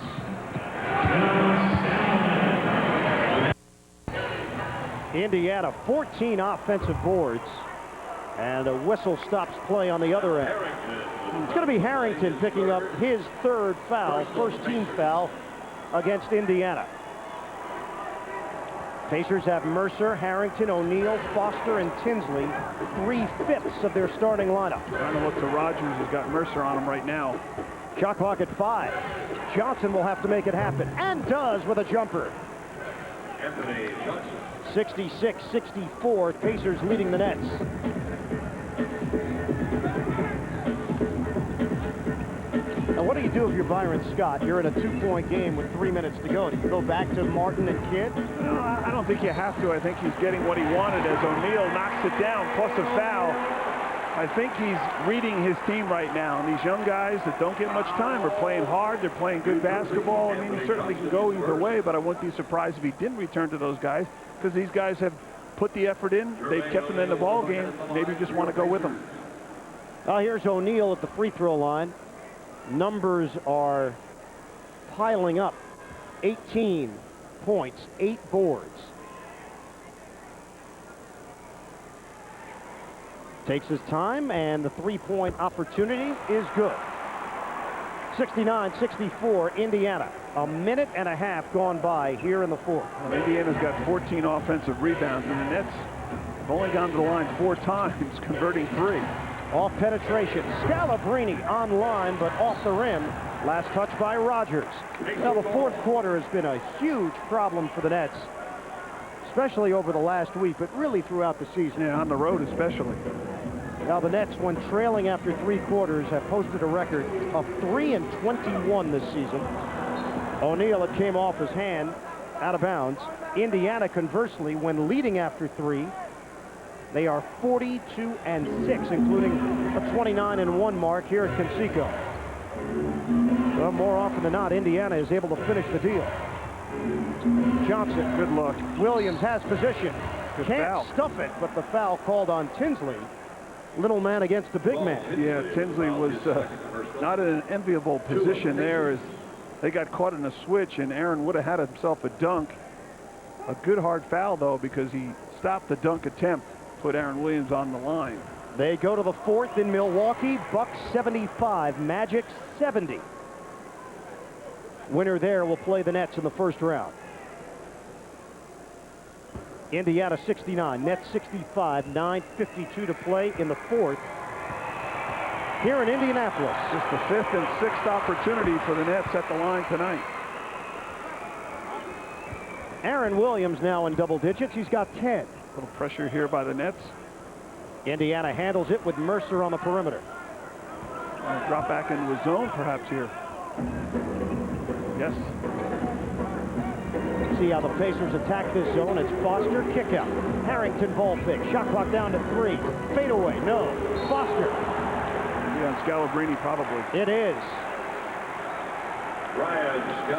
Indiana, 14 offensive boards. And a whistle stops play on the other end. It's going to be Harrington picking up his 3rd foul, first team foul against Indiana. Pacers have Mercer, Harrington, O'Neal, Foster, and Tinsley, 3/5 of their starting lineup. Trying to look to Rogers, who's got Mercer on him right now. Shot clock at 5. Johnson will have to make it happen, and does with a jumper. 66-64, Pacers leading the Nets. what do you do if you're Byron Scott? You're in a 2-point game with 3 minutes to go. Do you go back to Martin and Kidd? No, I don't think you have to. I think he's getting what he wanted as O'Neal knocks it down, plus a foul. I think he's reading his team right now. And these young guys that don't get much time are playing hard. They're playing good basketball. I mean, he certainly can go either way, but I wouldn't be surprised if he didn't return to those guys, because these guys have put the effort in. They've kept them in the ball game. Maybe you just want to go with them. Here's O'Neal at the free throw line. Numbers are piling up. 18 points, 8 boards. Takes his time, and the three-point opportunity is good. 69-64, Indiana. A minute and a half gone by here in the fourth. Well, Indiana's got 14 offensive rebounds, and the Nets have only gone to the line 4 times, converting 3. Off penetration. Scalabrine on line, but off the rim. Last touch by Rogers. Now, the fourth quarter has been a huge problem for the Nets, especially over the last week, but really throughout the season. Yeah, on the road especially. Now, the Nets, when trailing after 3 quarters, have posted a record of 3-21 this season. O'Neal, it came off his hand, out of bounds. Indiana, conversely, when leading after 3, they are 42-6, including a 29-1 mark here at Conseco. Well, more often than not, Indiana is able to finish the deal. Johnson, Good look. Williams has position. Good Can't foul. stuff it, but the foul called on Tinsley. Little man against the big man. Yeah, Tinsley was not in an enviable position there as they got caught in a switch, and Aaron would have had himself a dunk. A good hard foul, though, because he stopped the dunk attempt, put Aaron Williams on the line. They go to the fourth in Milwaukee. Bucks 75, Magic 70. Winner there will play the Nets in the first round. Indiana 69, Nets 65, 9:52 to play in the fourth here in Indianapolis. Just the 5th and 6th opportunity for the Nets at the line tonight. Aaron Williams now in double digits. He's got 10. A little pressure here by the Nets. Indiana handles it with Mercer on the perimeter. Drop back into a zone perhaps here. Yes. See how the Pacers attack this zone. It's Foster, kick out. Harrington ball fake. Shot clock down to 3. Fade away. No. Foster. Yeah, Scalabrine probably. It is.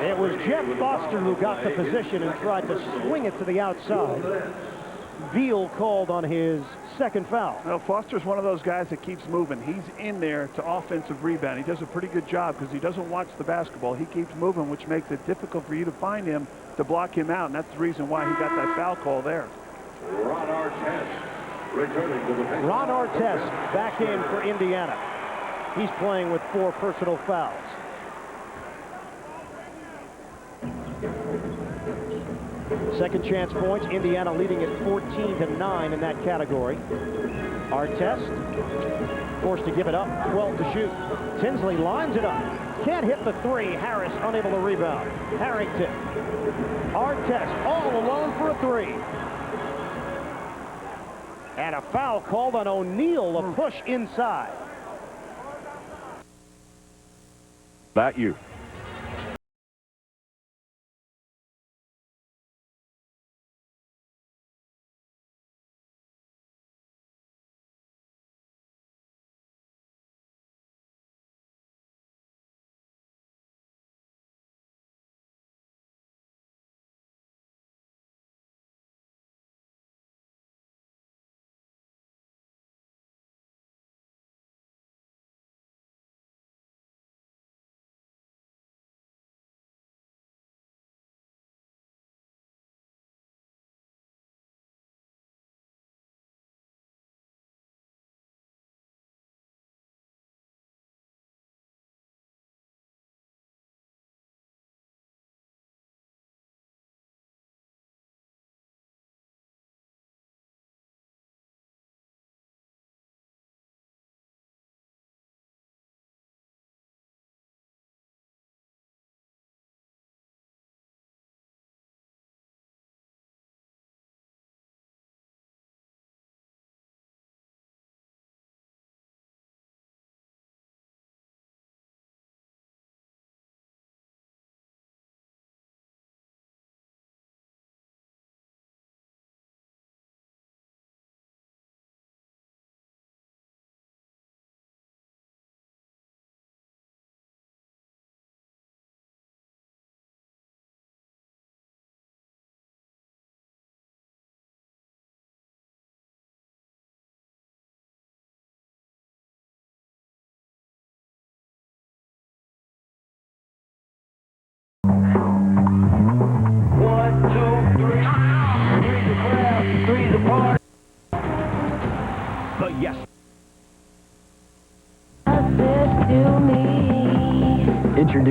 It was Jeff Foster who got the position and tried to swing it to the outside. Beal called on his second foul. Well, Foster's one of those guys that keeps moving. He's in there to offensive rebound. He does a pretty good job because he doesn't watch the basketball. He keeps moving, which makes it difficult for you to find him to block him out, and that's the reason why he got that foul call there. Ron Artest returning to the bench. Ron Artest back in for Indiana. He's playing with 4 personal fouls. Second chance points. Indiana leading at 14-9 in that category. Artest forced to give it up. 12 to shoot. Tinsley lines it up. Can't hit the 3. Harris unable to rebound. Harrington. Artest all alone for a 3. And a foul called on O'Neal. A push inside. That you.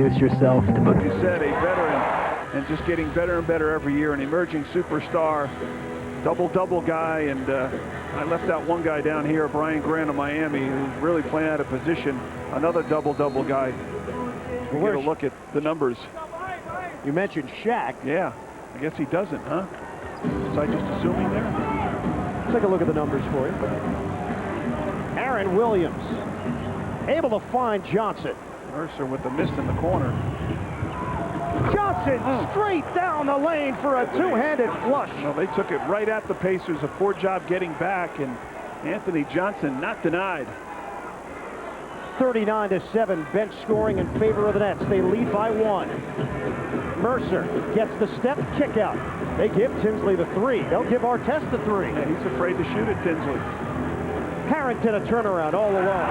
introduce yourself to Like you said, a veteran, and just getting better and better every year, an emerging superstar, double-double guy, and I left out one guy down here, Brian Grant of Miami, who's really playing out of position, another double-double guy. We get a look at the numbers. You mentioned Shaq. Yeah, I guess he doesn't, huh? Was I just assuming there? Take a look at the numbers for you. Aaron Williams able to find Johnson. Mercer with the miss in the corner. Johnson straight down the lane for a two-handed flush. Well, they took it right at the Pacers. A poor job getting back, and Anthony Johnson not denied. 39-7, bench scoring in favor of the Nets. They lead by 1. Mercer gets the step kick out. They give Tinsley the 3. They'll give Artest the 3. Yeah, he's afraid to shoot at Tinsley. Harrington a turnaround all alone.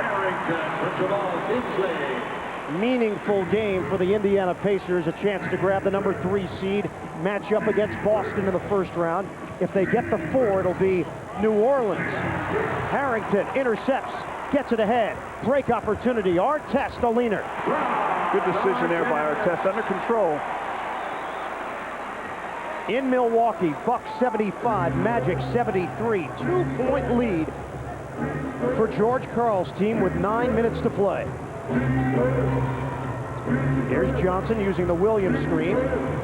Harrington for Jamal Tinsley. Meaningful game for the Indiana Pacers, a chance to grab the number 3 seed, match up against Boston in the first round. If they get the 4, it'll be New Orleans. Harrington intercepts, gets it ahead. Break opportunity, Artest, a leaner. Good decision there by Artest, under control. In Milwaukee, Bucks 75, Magic 73. 2-point lead for George Karl's team with 9 minutes to play. Here's Johnson using the Williams screen.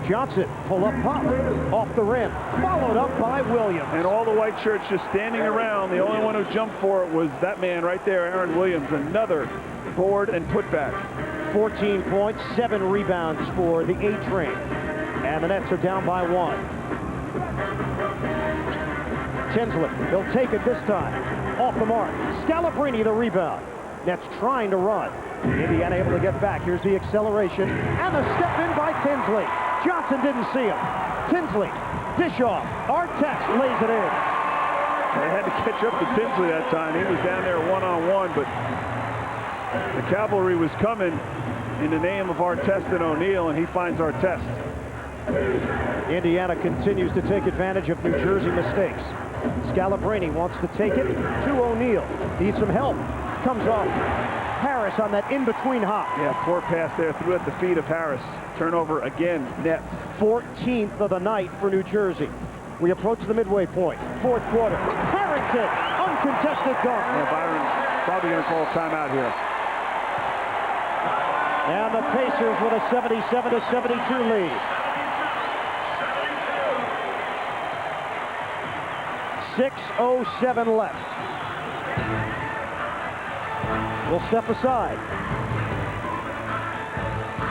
Johnson, pull-up pop, off the rim, followed up by Williams. And all the white shirts just standing around. The only one who jumped for it was that man right there, Aaron Williams. Another board and putback. 14 points, 7 rebounds for the A-Train. And the Nets are down by 1. Tinsley, he'll take it this time. Off the mark. Scalabrine the rebound. Nets trying to run. Indiana able to get back. Here's the acceleration. And the step in by Tinsley. Johnson didn't see him. Tinsley, dish off. Artest lays it in. They had to catch up to Tinsley that time. He was down there one-on-one, but the cavalry was coming in the name of Artest and O'Neal, and he finds Artest. Indiana continues to take advantage of New Jersey mistakes. Scalabrine wants to take it to O'Neal. Needs some help. Comes off Harris on that in-between hop. Yeah, poor pass there, threw at the feet of Harris. Turnover again, Nets. 14th of the night for New Jersey. We approach the midway point. 4th quarter. Harrington, uncontested dunk. Yeah, Byron's probably going to call a timeout here. And the Pacers with a 77-72 lead. 6:07 left. We'll step aside.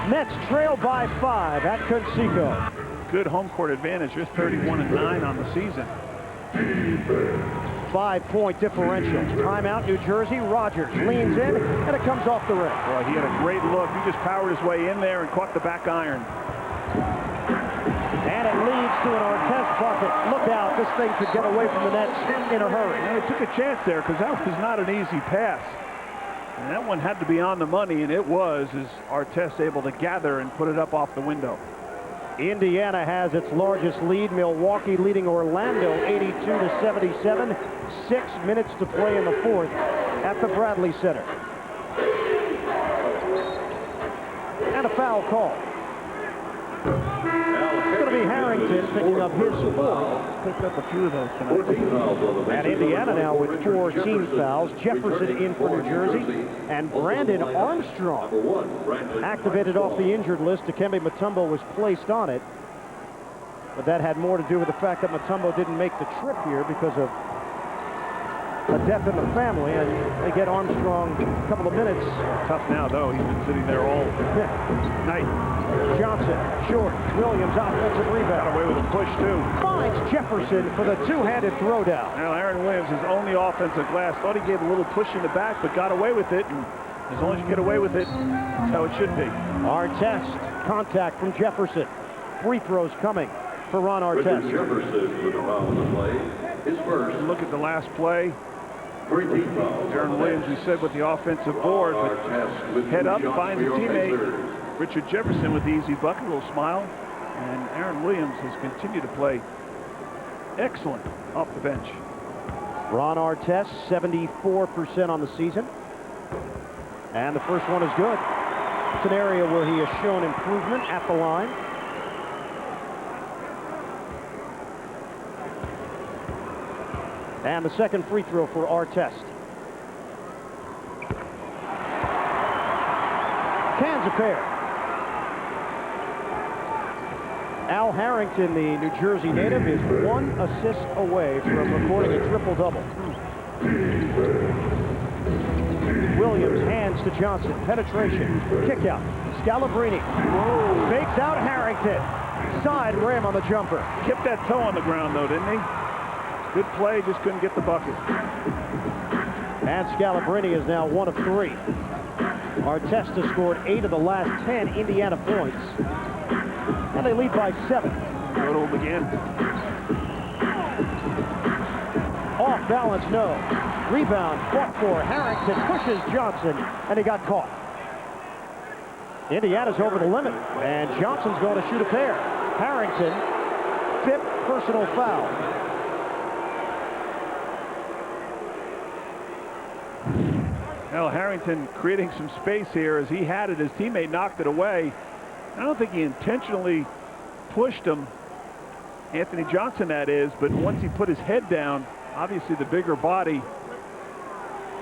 Nets trail by 5 at Conseco. Good home court advantage. They're 31-9 on the season. 5-point differential. Timeout, New Jersey. Rogers leans in, and it comes off the rim. Boy, he had a great look. He just powered his way in there and caught the back iron. And it leads to an Artest bucket. Look out, this thing could get away from the Nets in a hurry. And they took a chance there because that was not an easy pass. And that one had to be on the money, and it was, as Artest able to gather and put it up off the window. Indiana has its largest lead. Milwaukee leading Orlando 82-77. 6 minutes to play in the 4th at the Bradley Center. And a foul call. It's going to be Harrington picking up his 4th. Picked up a few of those tonight. 14 fouls on the And Indiana now with 4 team fouls. Jefferson in for New Jersey. And Brandon Armstrong activated off the injured list. Dikembe Mutombo was placed on it. But that had more to do with the fact that Mutombo didn't make the trip here because of a death in the family. And they get Armstrong a couple of minutes. Tough now, though. He's been sitting there all night. Johnson, short. Williams, offensive Got rebound. away with a push, too. Finds Jefferson for the two-handed throwdown. Now, Aaron Williams is only offensive glass. Thought he gave a little push in the back, but got away with it. And as long as you get away with it, that's how it should be. Artest, contact from Jefferson. Free throws coming for Ron Richard Artest. Jefferson with a foul on the play. His first. Look at the last play. 3 team fouls. Aaron Williams, we said, with the offensive board, but Artest with head 2 up, shots finds a for your teammate. Pacers. Richard Jefferson with the easy bucket, a little smile. And Aaron Williams has continued to play excellent off the bench. Ron Artest, 74% on the season. And the first one is good. It's an area where he has shown improvement at the line. And the second free throw for Artest. Cans a pair. Al Harrington, the New Jersey native, is 1 assist away from recording a triple-double. Williams hands to Johnson. Penetration. Kick out. Scalabrine. Fakes out Harrington. Side rim on the jumper. Kept that toe on the ground, though, didn't he? Good play, just couldn't get the bucket. And Scalabrine is now 1 of 3. Artest has scored 8 of the last 10 Indiana points. And they lead by 7. Go to him again. Off balance, no. Rebound, fought for. Harrington pushes Johnson, and he got caught. Indiana's over the limit, and Johnson's going to shoot a pair. Harrington, 5th personal foul. Well, Harrington creating some space here as he had it. His teammate knocked it away. I don't think he intentionally pushed him, Anthony Johnson that is, but once he put his head down, obviously the bigger body,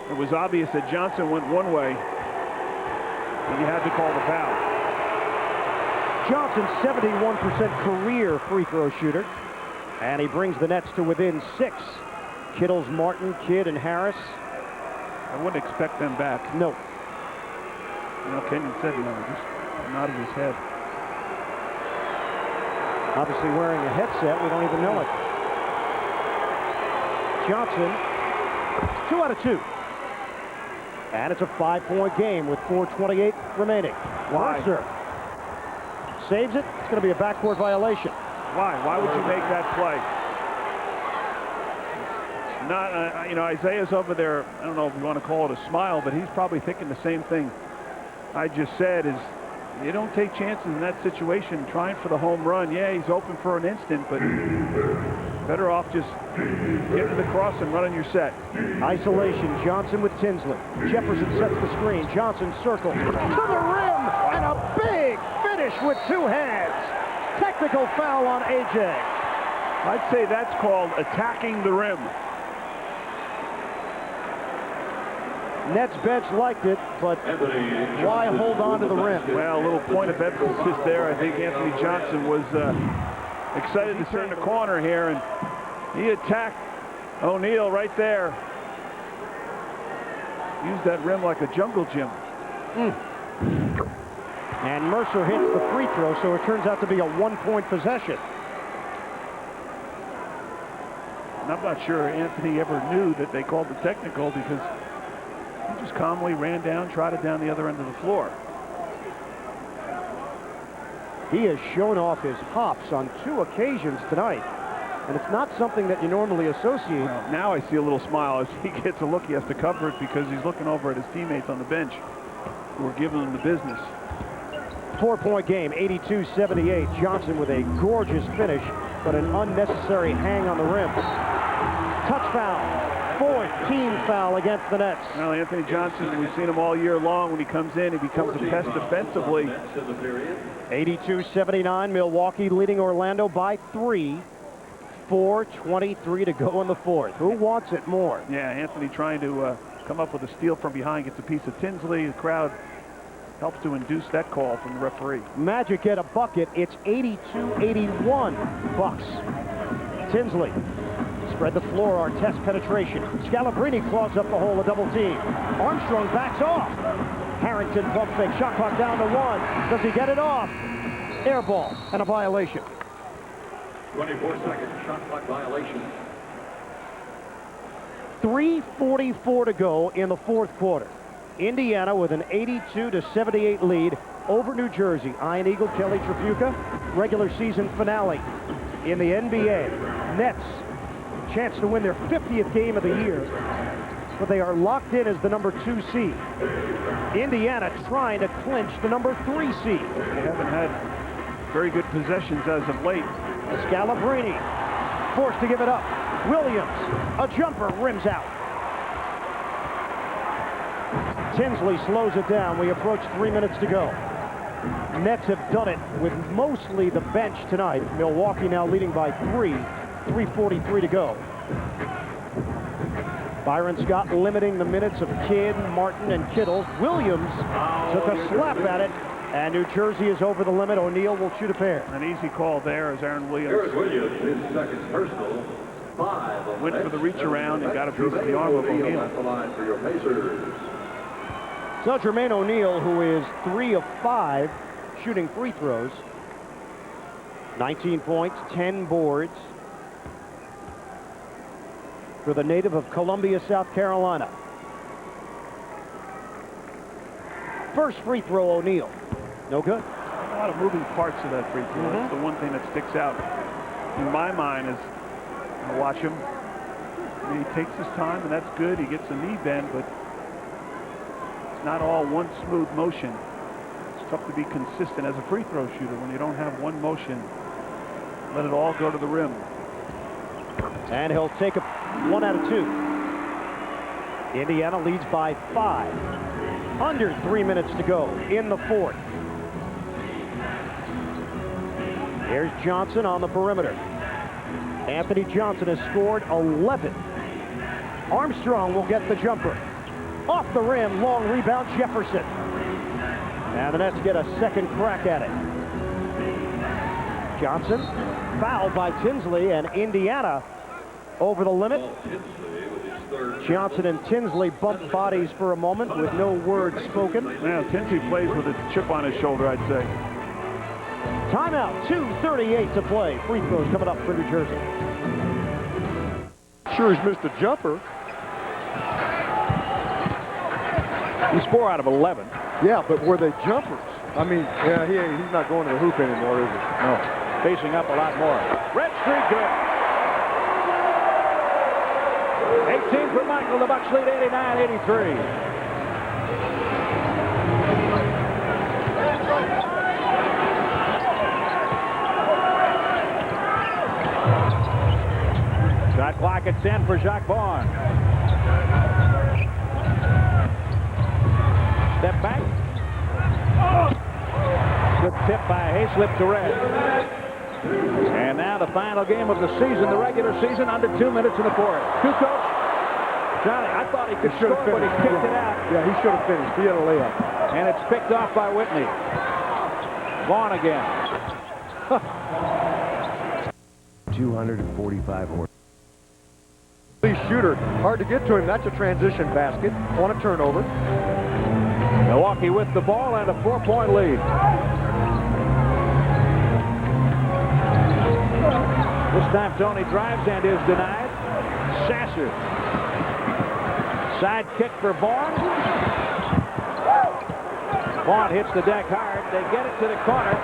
it was obvious that Johnson went one way, and you had to call the foul. Johnson, 71% career free throw shooter, and he brings the Nets to within 6. Kittles, Martin, Kidd, and Harris. I wouldn't expect them back. No. You know, Kenyon said no, just nodded his head. Obviously wearing a headset, we don't even know it. Johnson, 2 out of 2. And it's a 5-point game with 4:28 remaining. Mercer saves it. It's going to be a backcourt violation. Why? Why would you make that play? It's not, you know, Isaiah's over there. I don't know if you want to call it a smile, but he's probably thinking the same thing I just said, is you don't take chances in that situation trying for the home run. Yeah, he's open for an instant, but better off just get to the cross and run on your set. Isolation, Johnson with Tinsley. Jefferson sets the screen. Johnson circles to the rim, and a big finish with 2 hands. Technical foul on AJ. I'd say that's called attacking the rim. Nets bench liked it, but why hold on to the rim? Well, a little point of emphasis there. I think Anthony Johnson was excited to turn the corner here, and he attacked O'Neal right there. Used that rim like a jungle gym. And Mercer hits the free throw, so it turns out to be a 1-point possession. And I'm not sure Anthony ever knew that they called the technical, because he just calmly ran down, trotted down the other end of the floor. He has shown off his hops on 2 occasions tonight, and it's not something that you normally associate. Well, now I see a little smile as he gets a look. He has to cover it because he's looking over at his teammates on the bench who are giving him the business. 4-point game, 82-78. Johnson with a gorgeous finish, but an unnecessary hang on the rim. Touch foul. 4th team foul against the Nets. Well, Anthony Johnson, we've seen him all year long. When he comes in, he becomes a pest defensively. 82-79, Milwaukee leading Orlando by 3. 4:23 to go in the 4th. Who wants it more? Yeah, Anthony trying to come up with a steal from behind, gets a piece of Tinsley. The crowd helps to induce that call from the referee. Magic get a bucket. It's 82-81 Bucks. Tinsley. Spread the floor, Artest penetration. Scalabrine clogs up the hole, a double team. Armstrong backs off. Harrington pump fake, shot clock down to 1. Does he get it off? Air ball and a violation. 24-second shot clock violation. 3:44 to go in the 4th quarter. Indiana with an 82-78 lead over New Jersey. Iron Eagle, Kelly Tripucka, regular season finale in the NBA. Nets, chance to win their 50th game of the year, but they are locked in as the number 2 seed. Indiana trying to clinch the number 3 seed. They haven't had very good possessions as of late. Scalabrine forced to give it up. Williams, a jumper, rims out. Tinsley slows it down. We approach 3 minutes to go. Nets have done it with mostly the bench tonight. Milwaukee now leading by 3:43 to go. Byron Scott limiting the minutes of Kidd, Martin, and Kittle. Williams took a slap at it, and New Jersey is over the limit. O'Neal will shoot a pair. An easy call there as Aaron Williams Aaron Williams, his second personal. 5 went for the reach around and got a piece of the arm of O'Neal. At the line for your Pacers. So Jermaine O'Neal, who is 3 of 5 shooting free throws. 19 points, 10 boards for the native of Columbia, South Carolina. First free throw, O'Neal. No good. A lot of moving parts to that free throw. That's the one thing that sticks out in my mind is I watch him. I mean, he takes his time, and that's good. He gets a knee bend, but it's not all one smooth motion. It's tough to be consistent as a free throw shooter when you don't have one motion. Let it all go to the rim. And he'll take a 1 out of 2. Indiana leads by 5. Under 3 minutes to go in the fourth. Here's Johnson on the perimeter. Anthony Johnson has scored 11. Armstrong will get the jumper. Off the rim, long rebound, Jefferson. And the Nets get a second crack at it. Johnson fouled by Tinsley, and Indiana over the limit. Johnson and Tinsley bump bodies for a moment with no word spoken. Now, Tinsley plays with a chip on his shoulder, I'd say. Timeout, 2:38 to play. Free throws coming up for New Jersey. Sure he's missed a jumper. He's 4 out of 11. Yeah, but were they jumpers? I mean, yeah, he's not going to the hoop anymore, is he? No. Facing up a lot more. Red Streak good. 18 for Michael. The Bucks lead 89-83. Shot clock at 10 for Jacques Vaughn. Step back. Good tip by Hayslip to Red. And now the final game of the season, the regular season, under 2 minutes in the fourth. Coach. Johnny, I thought he could score, but he kicked it out. Yeah, he should have finished. He had a layup. And it's picked off by Whitney. Vaughn again. 245 horse. Shooter, hard to get to him. That's a transition basket on a turnover. Milwaukee with the ball and a 4-point lead. This time Tony drives and is denied. Sasser. Side kick for Vaughn. Vaughn hits the deck hard. They get it to the corner.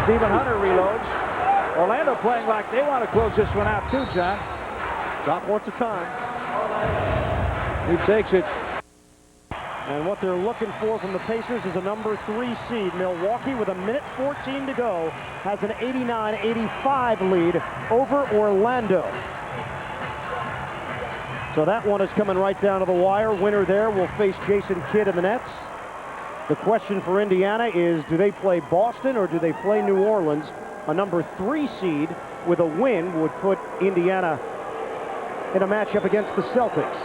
Stephen Hunter reloads. Orlando playing like they want to close this one out too, John. Shot once a time. He takes it. And what they're looking for from the Pacers is a number 3 seed. Milwaukee, with 1:14 to go, has an 89-85 lead over Orlando. So that one is coming right down to the wire. Winner there will face Jason Kidd and the Nets. The question for Indiana is, do they play Boston or do they play New Orleans? A number 3 seed with a win would put Indiana in a matchup against the Celtics.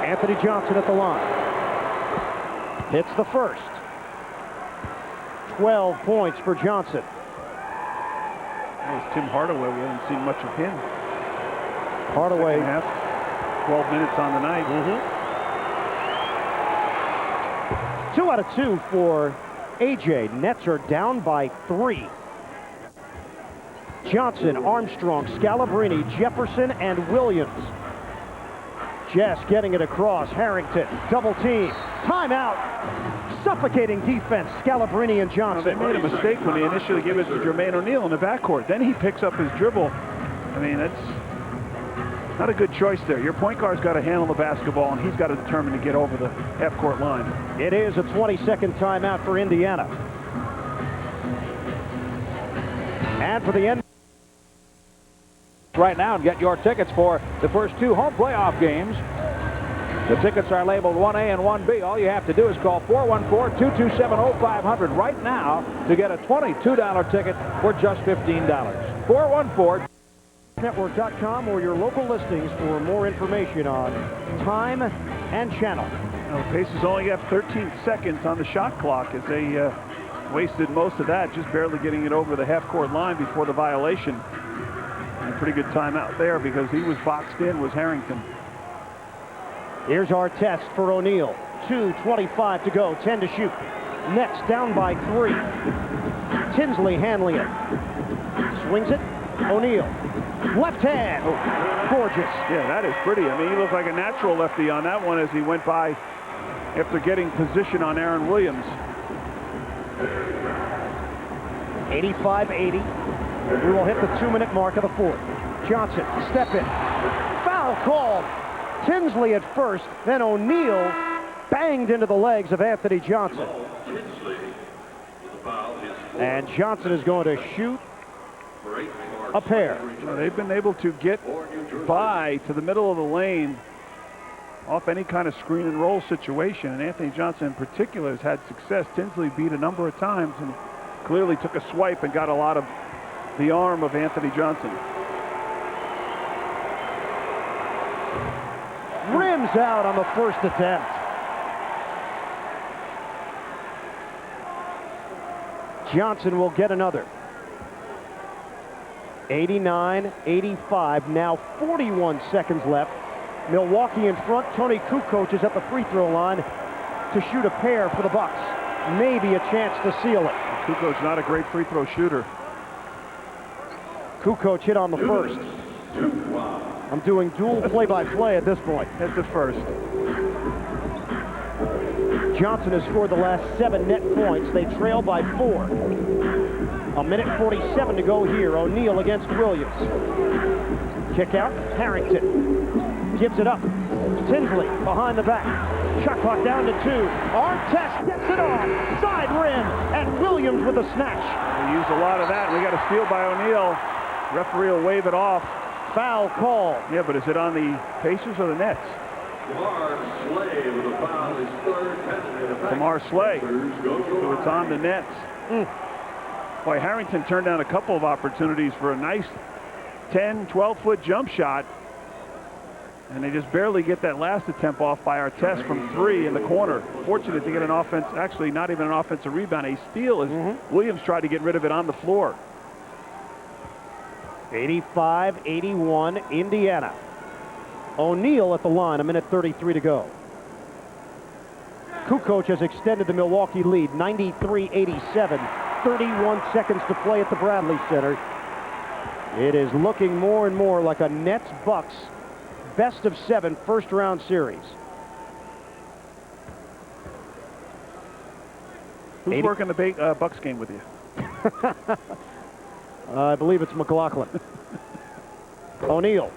Anthony Johnson at the line. Hits the first. 12 points for Johnson. That was Tim Hardaway. We haven't seen much of him. Hardaway. Second half, 12 minutes on the night. 2 out of 2 for AJ. Nets are down by 3. Johnson, Armstrong, Scalabrine, Jefferson, and Williams. Jess getting it across. Harrington, double team. Timeout. Suffocating defense. Scalabrine and Johnson. They made a mistake when they initially gave it to Jermaine O'Neal in the backcourt. Then he picks up his dribble. I mean, that's not a good choice there. Your point guard's got to handle the basketball, and he's got to determine to get over the half-court line. It is a 20-second timeout for Indiana. And for the end. Right now and get your tickets for the first 2 home playoff games The tickets are labeled 1A and 1B. All you have to do is call 414-227-0500 right now to get a $22 ticket for just $15. 414. Network.com or your local listings for more information on time and channel. Well, the Pacers only have 13 seconds on the shot clock as they wasted most of that, just barely getting it over the half-court line before the violation. And a pretty good timeout there because he was boxed in, was Harrington. Here's our test for O'Neal. 2:25 to go, 10 to shoot. Nets down by 3. Tinsley handling it. Swings it. O'Neal. Left hand. Oh, gorgeous. Yeah, that is pretty. I mean, he looked like a natural lefty on that one as he went by after getting position on Aaron Williams. 85-80. We will hit the 2-minute mark of the fourth. Johnson, step in. Foul called. Tinsley at first, then O'Neal banged into the legs of Anthony Johnson. And Johnson is going to shoot a pair. Well, they've been able to get by to the middle of the lane off any kind of screen and roll situation, and Anthony Johnson in particular has had success. Tinsley beat a number of times and clearly took a swipe and got a lot of the arm of Anthony Johnson. Rims out on the first attempt. Johnson will get another. 89-85, now 41 seconds left. Milwaukee in front. Tony Kukoc is at the free throw line to shoot a pair for the Bucks. Maybe a chance to seal it. Kukoc not a great free throw shooter. Kukoc hit on the first. I'm doing dual play-by-play at this point. That's the first. Johnson has scored the last 7 net points. They trail by 4. A minute 47 to go here. O'Neal against Williams. Kick out. Harrington gives it up. Tinsley behind the back. Shot clock down to 2. Artest gets it off. Side rim. And Williams with a snatch. We used a lot of that. We got a steal by O'Neal. Referee will wave it off. Foul call. Yeah, but is it on the Pacers or the Nets? Tamar Slay with a foul, his third penalty. Tamar Slay. So it's on the Nets. Boy, Harrington turned down a couple of opportunities for a nice 10, 12-foot jump shot. And they just barely get that last attempt off by Artest from 3 in the corner. Fortunate to get an offense, actually not even an offensive rebound, a steal as Williams tried to get rid of it on the floor. 85-81, Indiana. O'Neal at the line, a minute 33 to go. Kukoc has extended the Milwaukee lead, 93-87. 31 seconds to play at the Bradley Center. It is looking more and more like a Nets-Bucks best-of-7 first-round series. Who's working the Bucks game with you? I believe it's McLaughlin. O'Neal.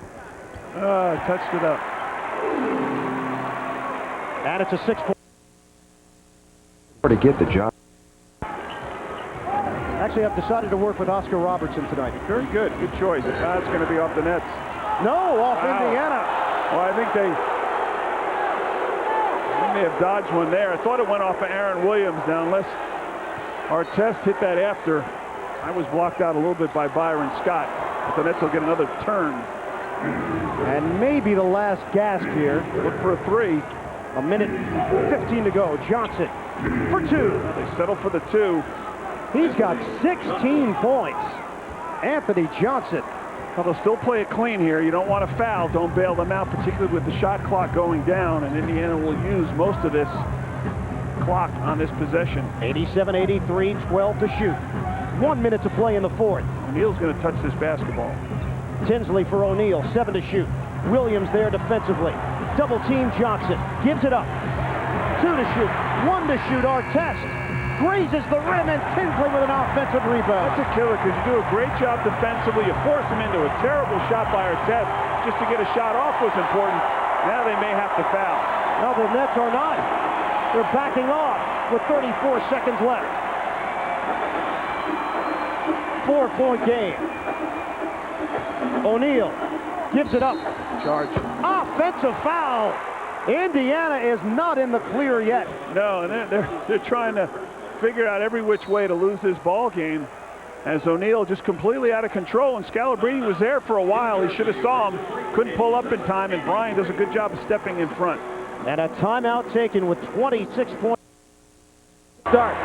Touched it up. And it's a 6-point. To get the job. Actually, I've decided to work with Oscar Robertson tonight. Very good. Good choice. That's going to be off the Nets. No, off Indiana. Well, I think they may have dodged one there. I thought it went off of Aaron Williams. Now, unless Artest hit that after, I was blocked out a little bit by Byron Scott. But the Nets will get another turn. And maybe the last gasp here. Look for a 3. A minute 15 to go. Johnson for 2. They settle for the 2. He's got 16 points. Anthony Johnson. Well, they'll still play it clean here. You don't want to foul. Don't bail them out, particularly with the shot clock going down. And Indiana will use most of this clock on this possession. 87-83, 12 to shoot. 1 minute to play in the fourth. O'Neal's going to touch this basketball. Tinsley for O'Neal, 7 to shoot. Williams there defensively. Double team Johnson. Gives it up. 2 to shoot. 1 to shoot. Artest grazes the rim, and Tinsley with an offensive rebound. That's a killer because you do a great job defensively. You force him into a terrible shot by Artest. Just to get a shot off was important. Now they may have to foul. No, the Nets are not. They're backing off with 34 seconds left. 4-point game. O'Neal gives it up. Charge. Offensive foul. Indiana is not in the clear yet. No, and they're trying to figure out every which way to lose this ball game, as O'Neal just completely out of control, and Scalabrine was there for a while. He should have saw him, couldn't pull up in time, and Bryant does a good job of stepping in front. And a timeout taken with 26 points. Start.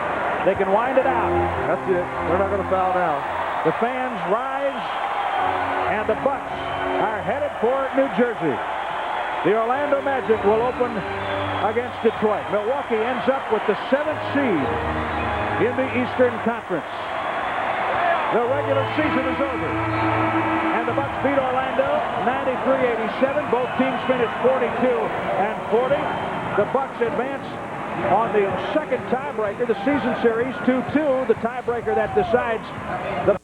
They can wind it out. That's it. They're not going to foul now. The fans rise, and the Bucks are headed for New Jersey. The Orlando Magic will open against Detroit. Milwaukee ends up with the 7th seed in the Eastern Conference. The regular season is over, and the Bucks beat Orlando 93-87. Both teams finished 42 and 40. The Bucks advance on the second tiebreaker, the season series 2-2, the tiebreaker that decides the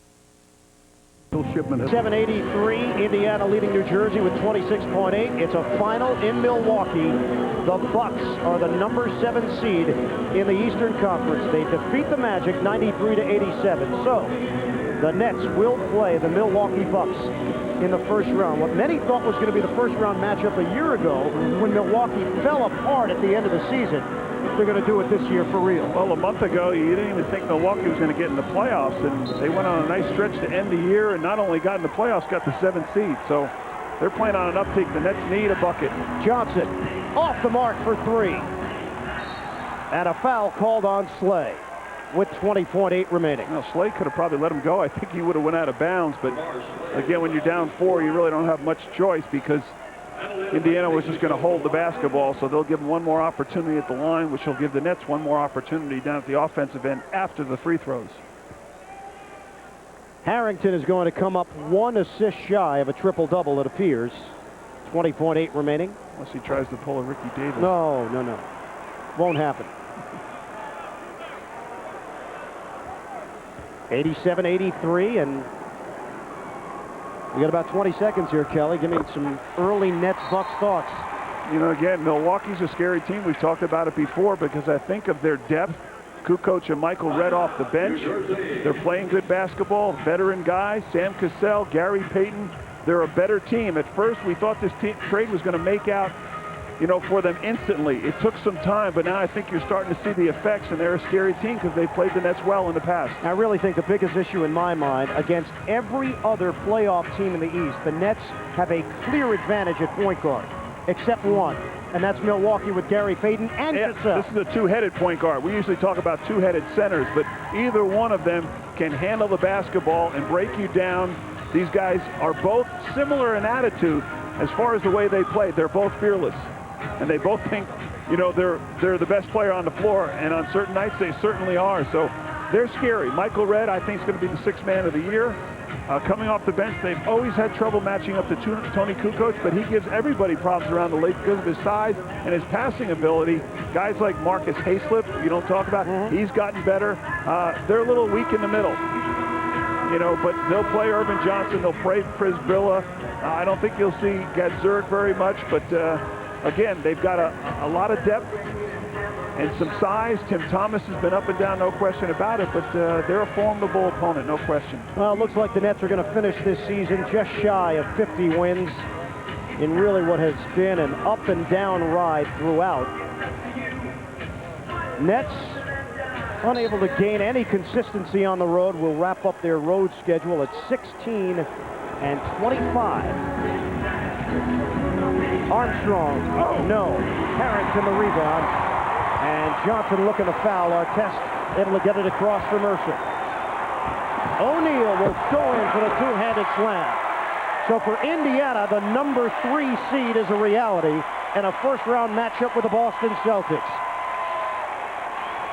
783, Indiana leading New Jersey with 26.8. It's a final in Milwaukee. The Bucks are the number 7 seed in the Eastern Conference. They defeat the Magic 93-87. So the Nets will play the Milwaukee Bucks in the first round. What many thought was going to be the first round matchup a year ago when Milwaukee fell apart at the end of the season. They're going to do it this year for real. Well, a month ago, you didn't even think Milwaukee was going to get in the playoffs, and they went on a nice stretch to end the year, and not only got in the playoffs, got the 7th seed. So they're playing on an uptick. The Nets need a bucket. Johnson off the mark for 3. And a foul called on Slay with 20.8 remaining. Well, Slay could have probably let him go. I think he would have went out of bounds, but again, when you're down 4, you really don't have much choice, because Indiana was just going to hold the basketball, so they'll give them one more opportunity at the line, which will give the Nets one more opportunity down at the offensive end after the free throws. Harrington is going to come up 1 assist shy of a triple-double, it appears. 20.8 remaining. Unless he tries to pull a Ricky Davis. No. Won't happen. 87-83, and we got about 20 seconds here, Kelly. Give me some early Nets-Bucks thoughts. You know, again, Milwaukee's a scary team. We've talked about it before, because I think of their depth. Kukoc and Michael Redd off the bench. They're playing good basketball. Veteran guys, Sam Cassell, Gary Payton. They're a better team. At first, we thought this trade was going to make out, you know, for them instantly. It took some time, but now I think you're starting to see the effects, and they're a scary team because they've played the Nets well in the past. I really think the biggest issue in my mind, against every other playoff team in the East, the Nets have a clear advantage at point guard, except one, and that's Milwaukee with Gary Payton and Cassell. This is a two-headed point guard. We usually talk about two-headed centers, but either one of them can handle the basketball and break you down. These guys are both similar in attitude as far as the way they play. They're both fearless, and they both think, you know, they're the best player on the floor, and on certain nights they certainly are. So they're scary. Michael Redd, I think, is going to be the 6th man of the year. Coming off the bench, they've always had trouble matching up to Tony Kukoc, but he gives everybody problems around the league because of his size and his passing ability. Guys like Marcus Haislip, you don't talk about, he's gotten better. They're a little weak in the middle, you know, but they'll play Irvin Johnson, they'll play Prisbilla. I don't think you'll see Gadzuric very much, but again, they've got a lot of depth and some size. Tim Thomas has been up and down, no question about it, but they're a formidable opponent, no question. Well, it looks like the Nets are going to finish this season just shy of 50 wins in really what has been an up and down ride throughout. Nets, unable to gain any consistency on the road, will wrap up their road schedule at 16-25. Armstrong, no. Harrington the rebound. And Johnson looking to foul. Artest able to get it across for Mercer. O'Neal will go in for the two-handed slam. So for Indiana, the number 3 seed is a reality and a first-round matchup with the Boston Celtics.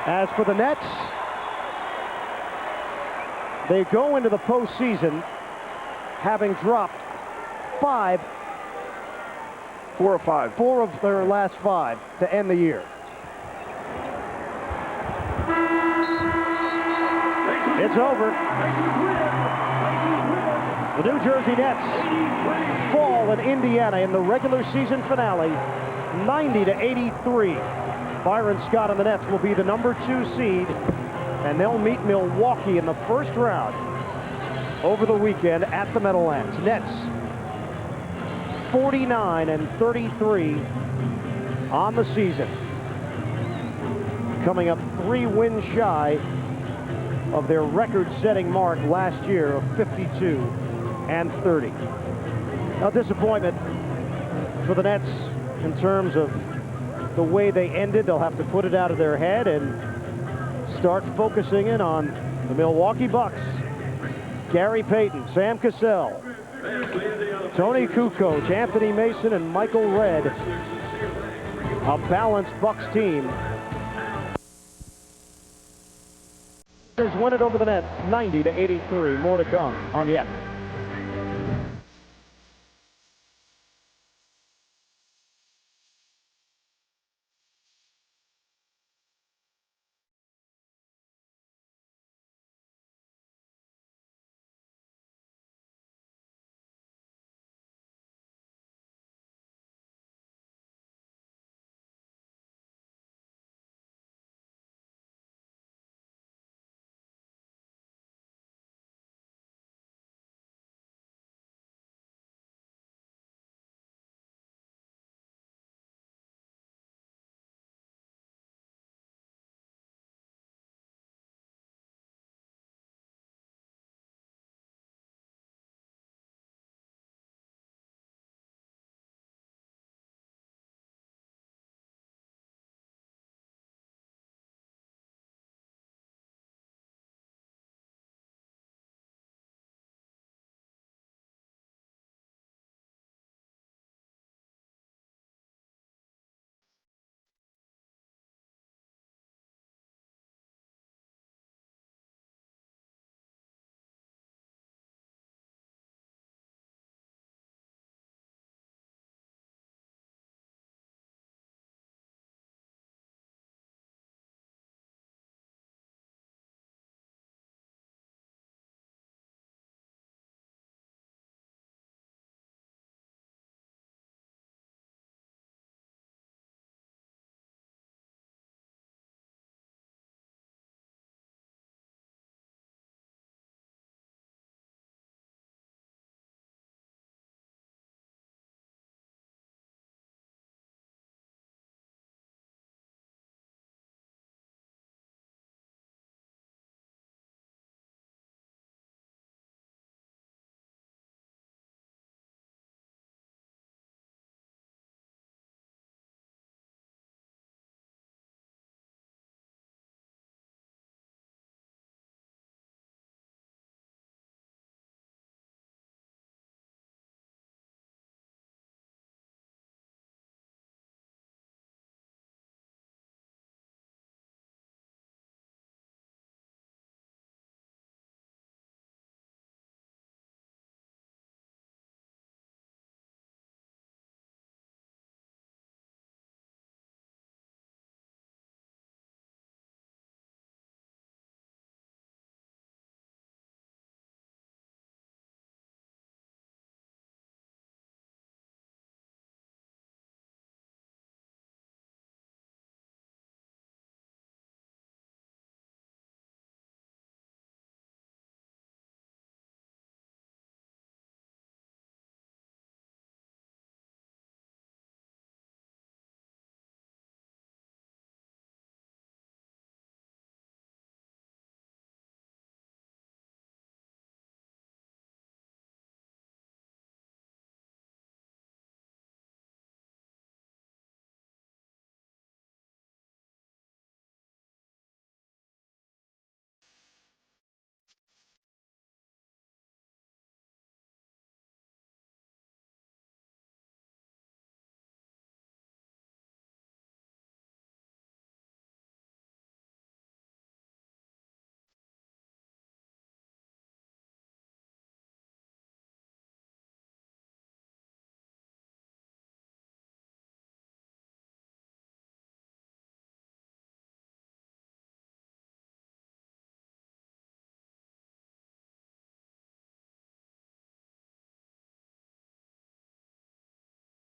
As for the Nets, they go into the postseason having dropped 4 of their last 5 to end the year. It's over. The New Jersey Nets fall in Indiana in the regular season finale, 90-83. Byron Scott and the Nets will be the number 2 seed, and they'll meet Milwaukee in the first round over the weekend at the Meadowlands. Nets 49-33 on the season. Coming up 3 wins shy of their record-setting mark last year of 52-30. A disappointment for the Nets in terms of the way they ended. They'll have to put it out of their head and start focusing in on the Milwaukee Bucks. Gary Payton, Sam Cassell, Tony Kukoc, Anthony Mason, and Michael Redd. A balanced Bucks team. Win it over the Nets, 90-83. More to come on the X.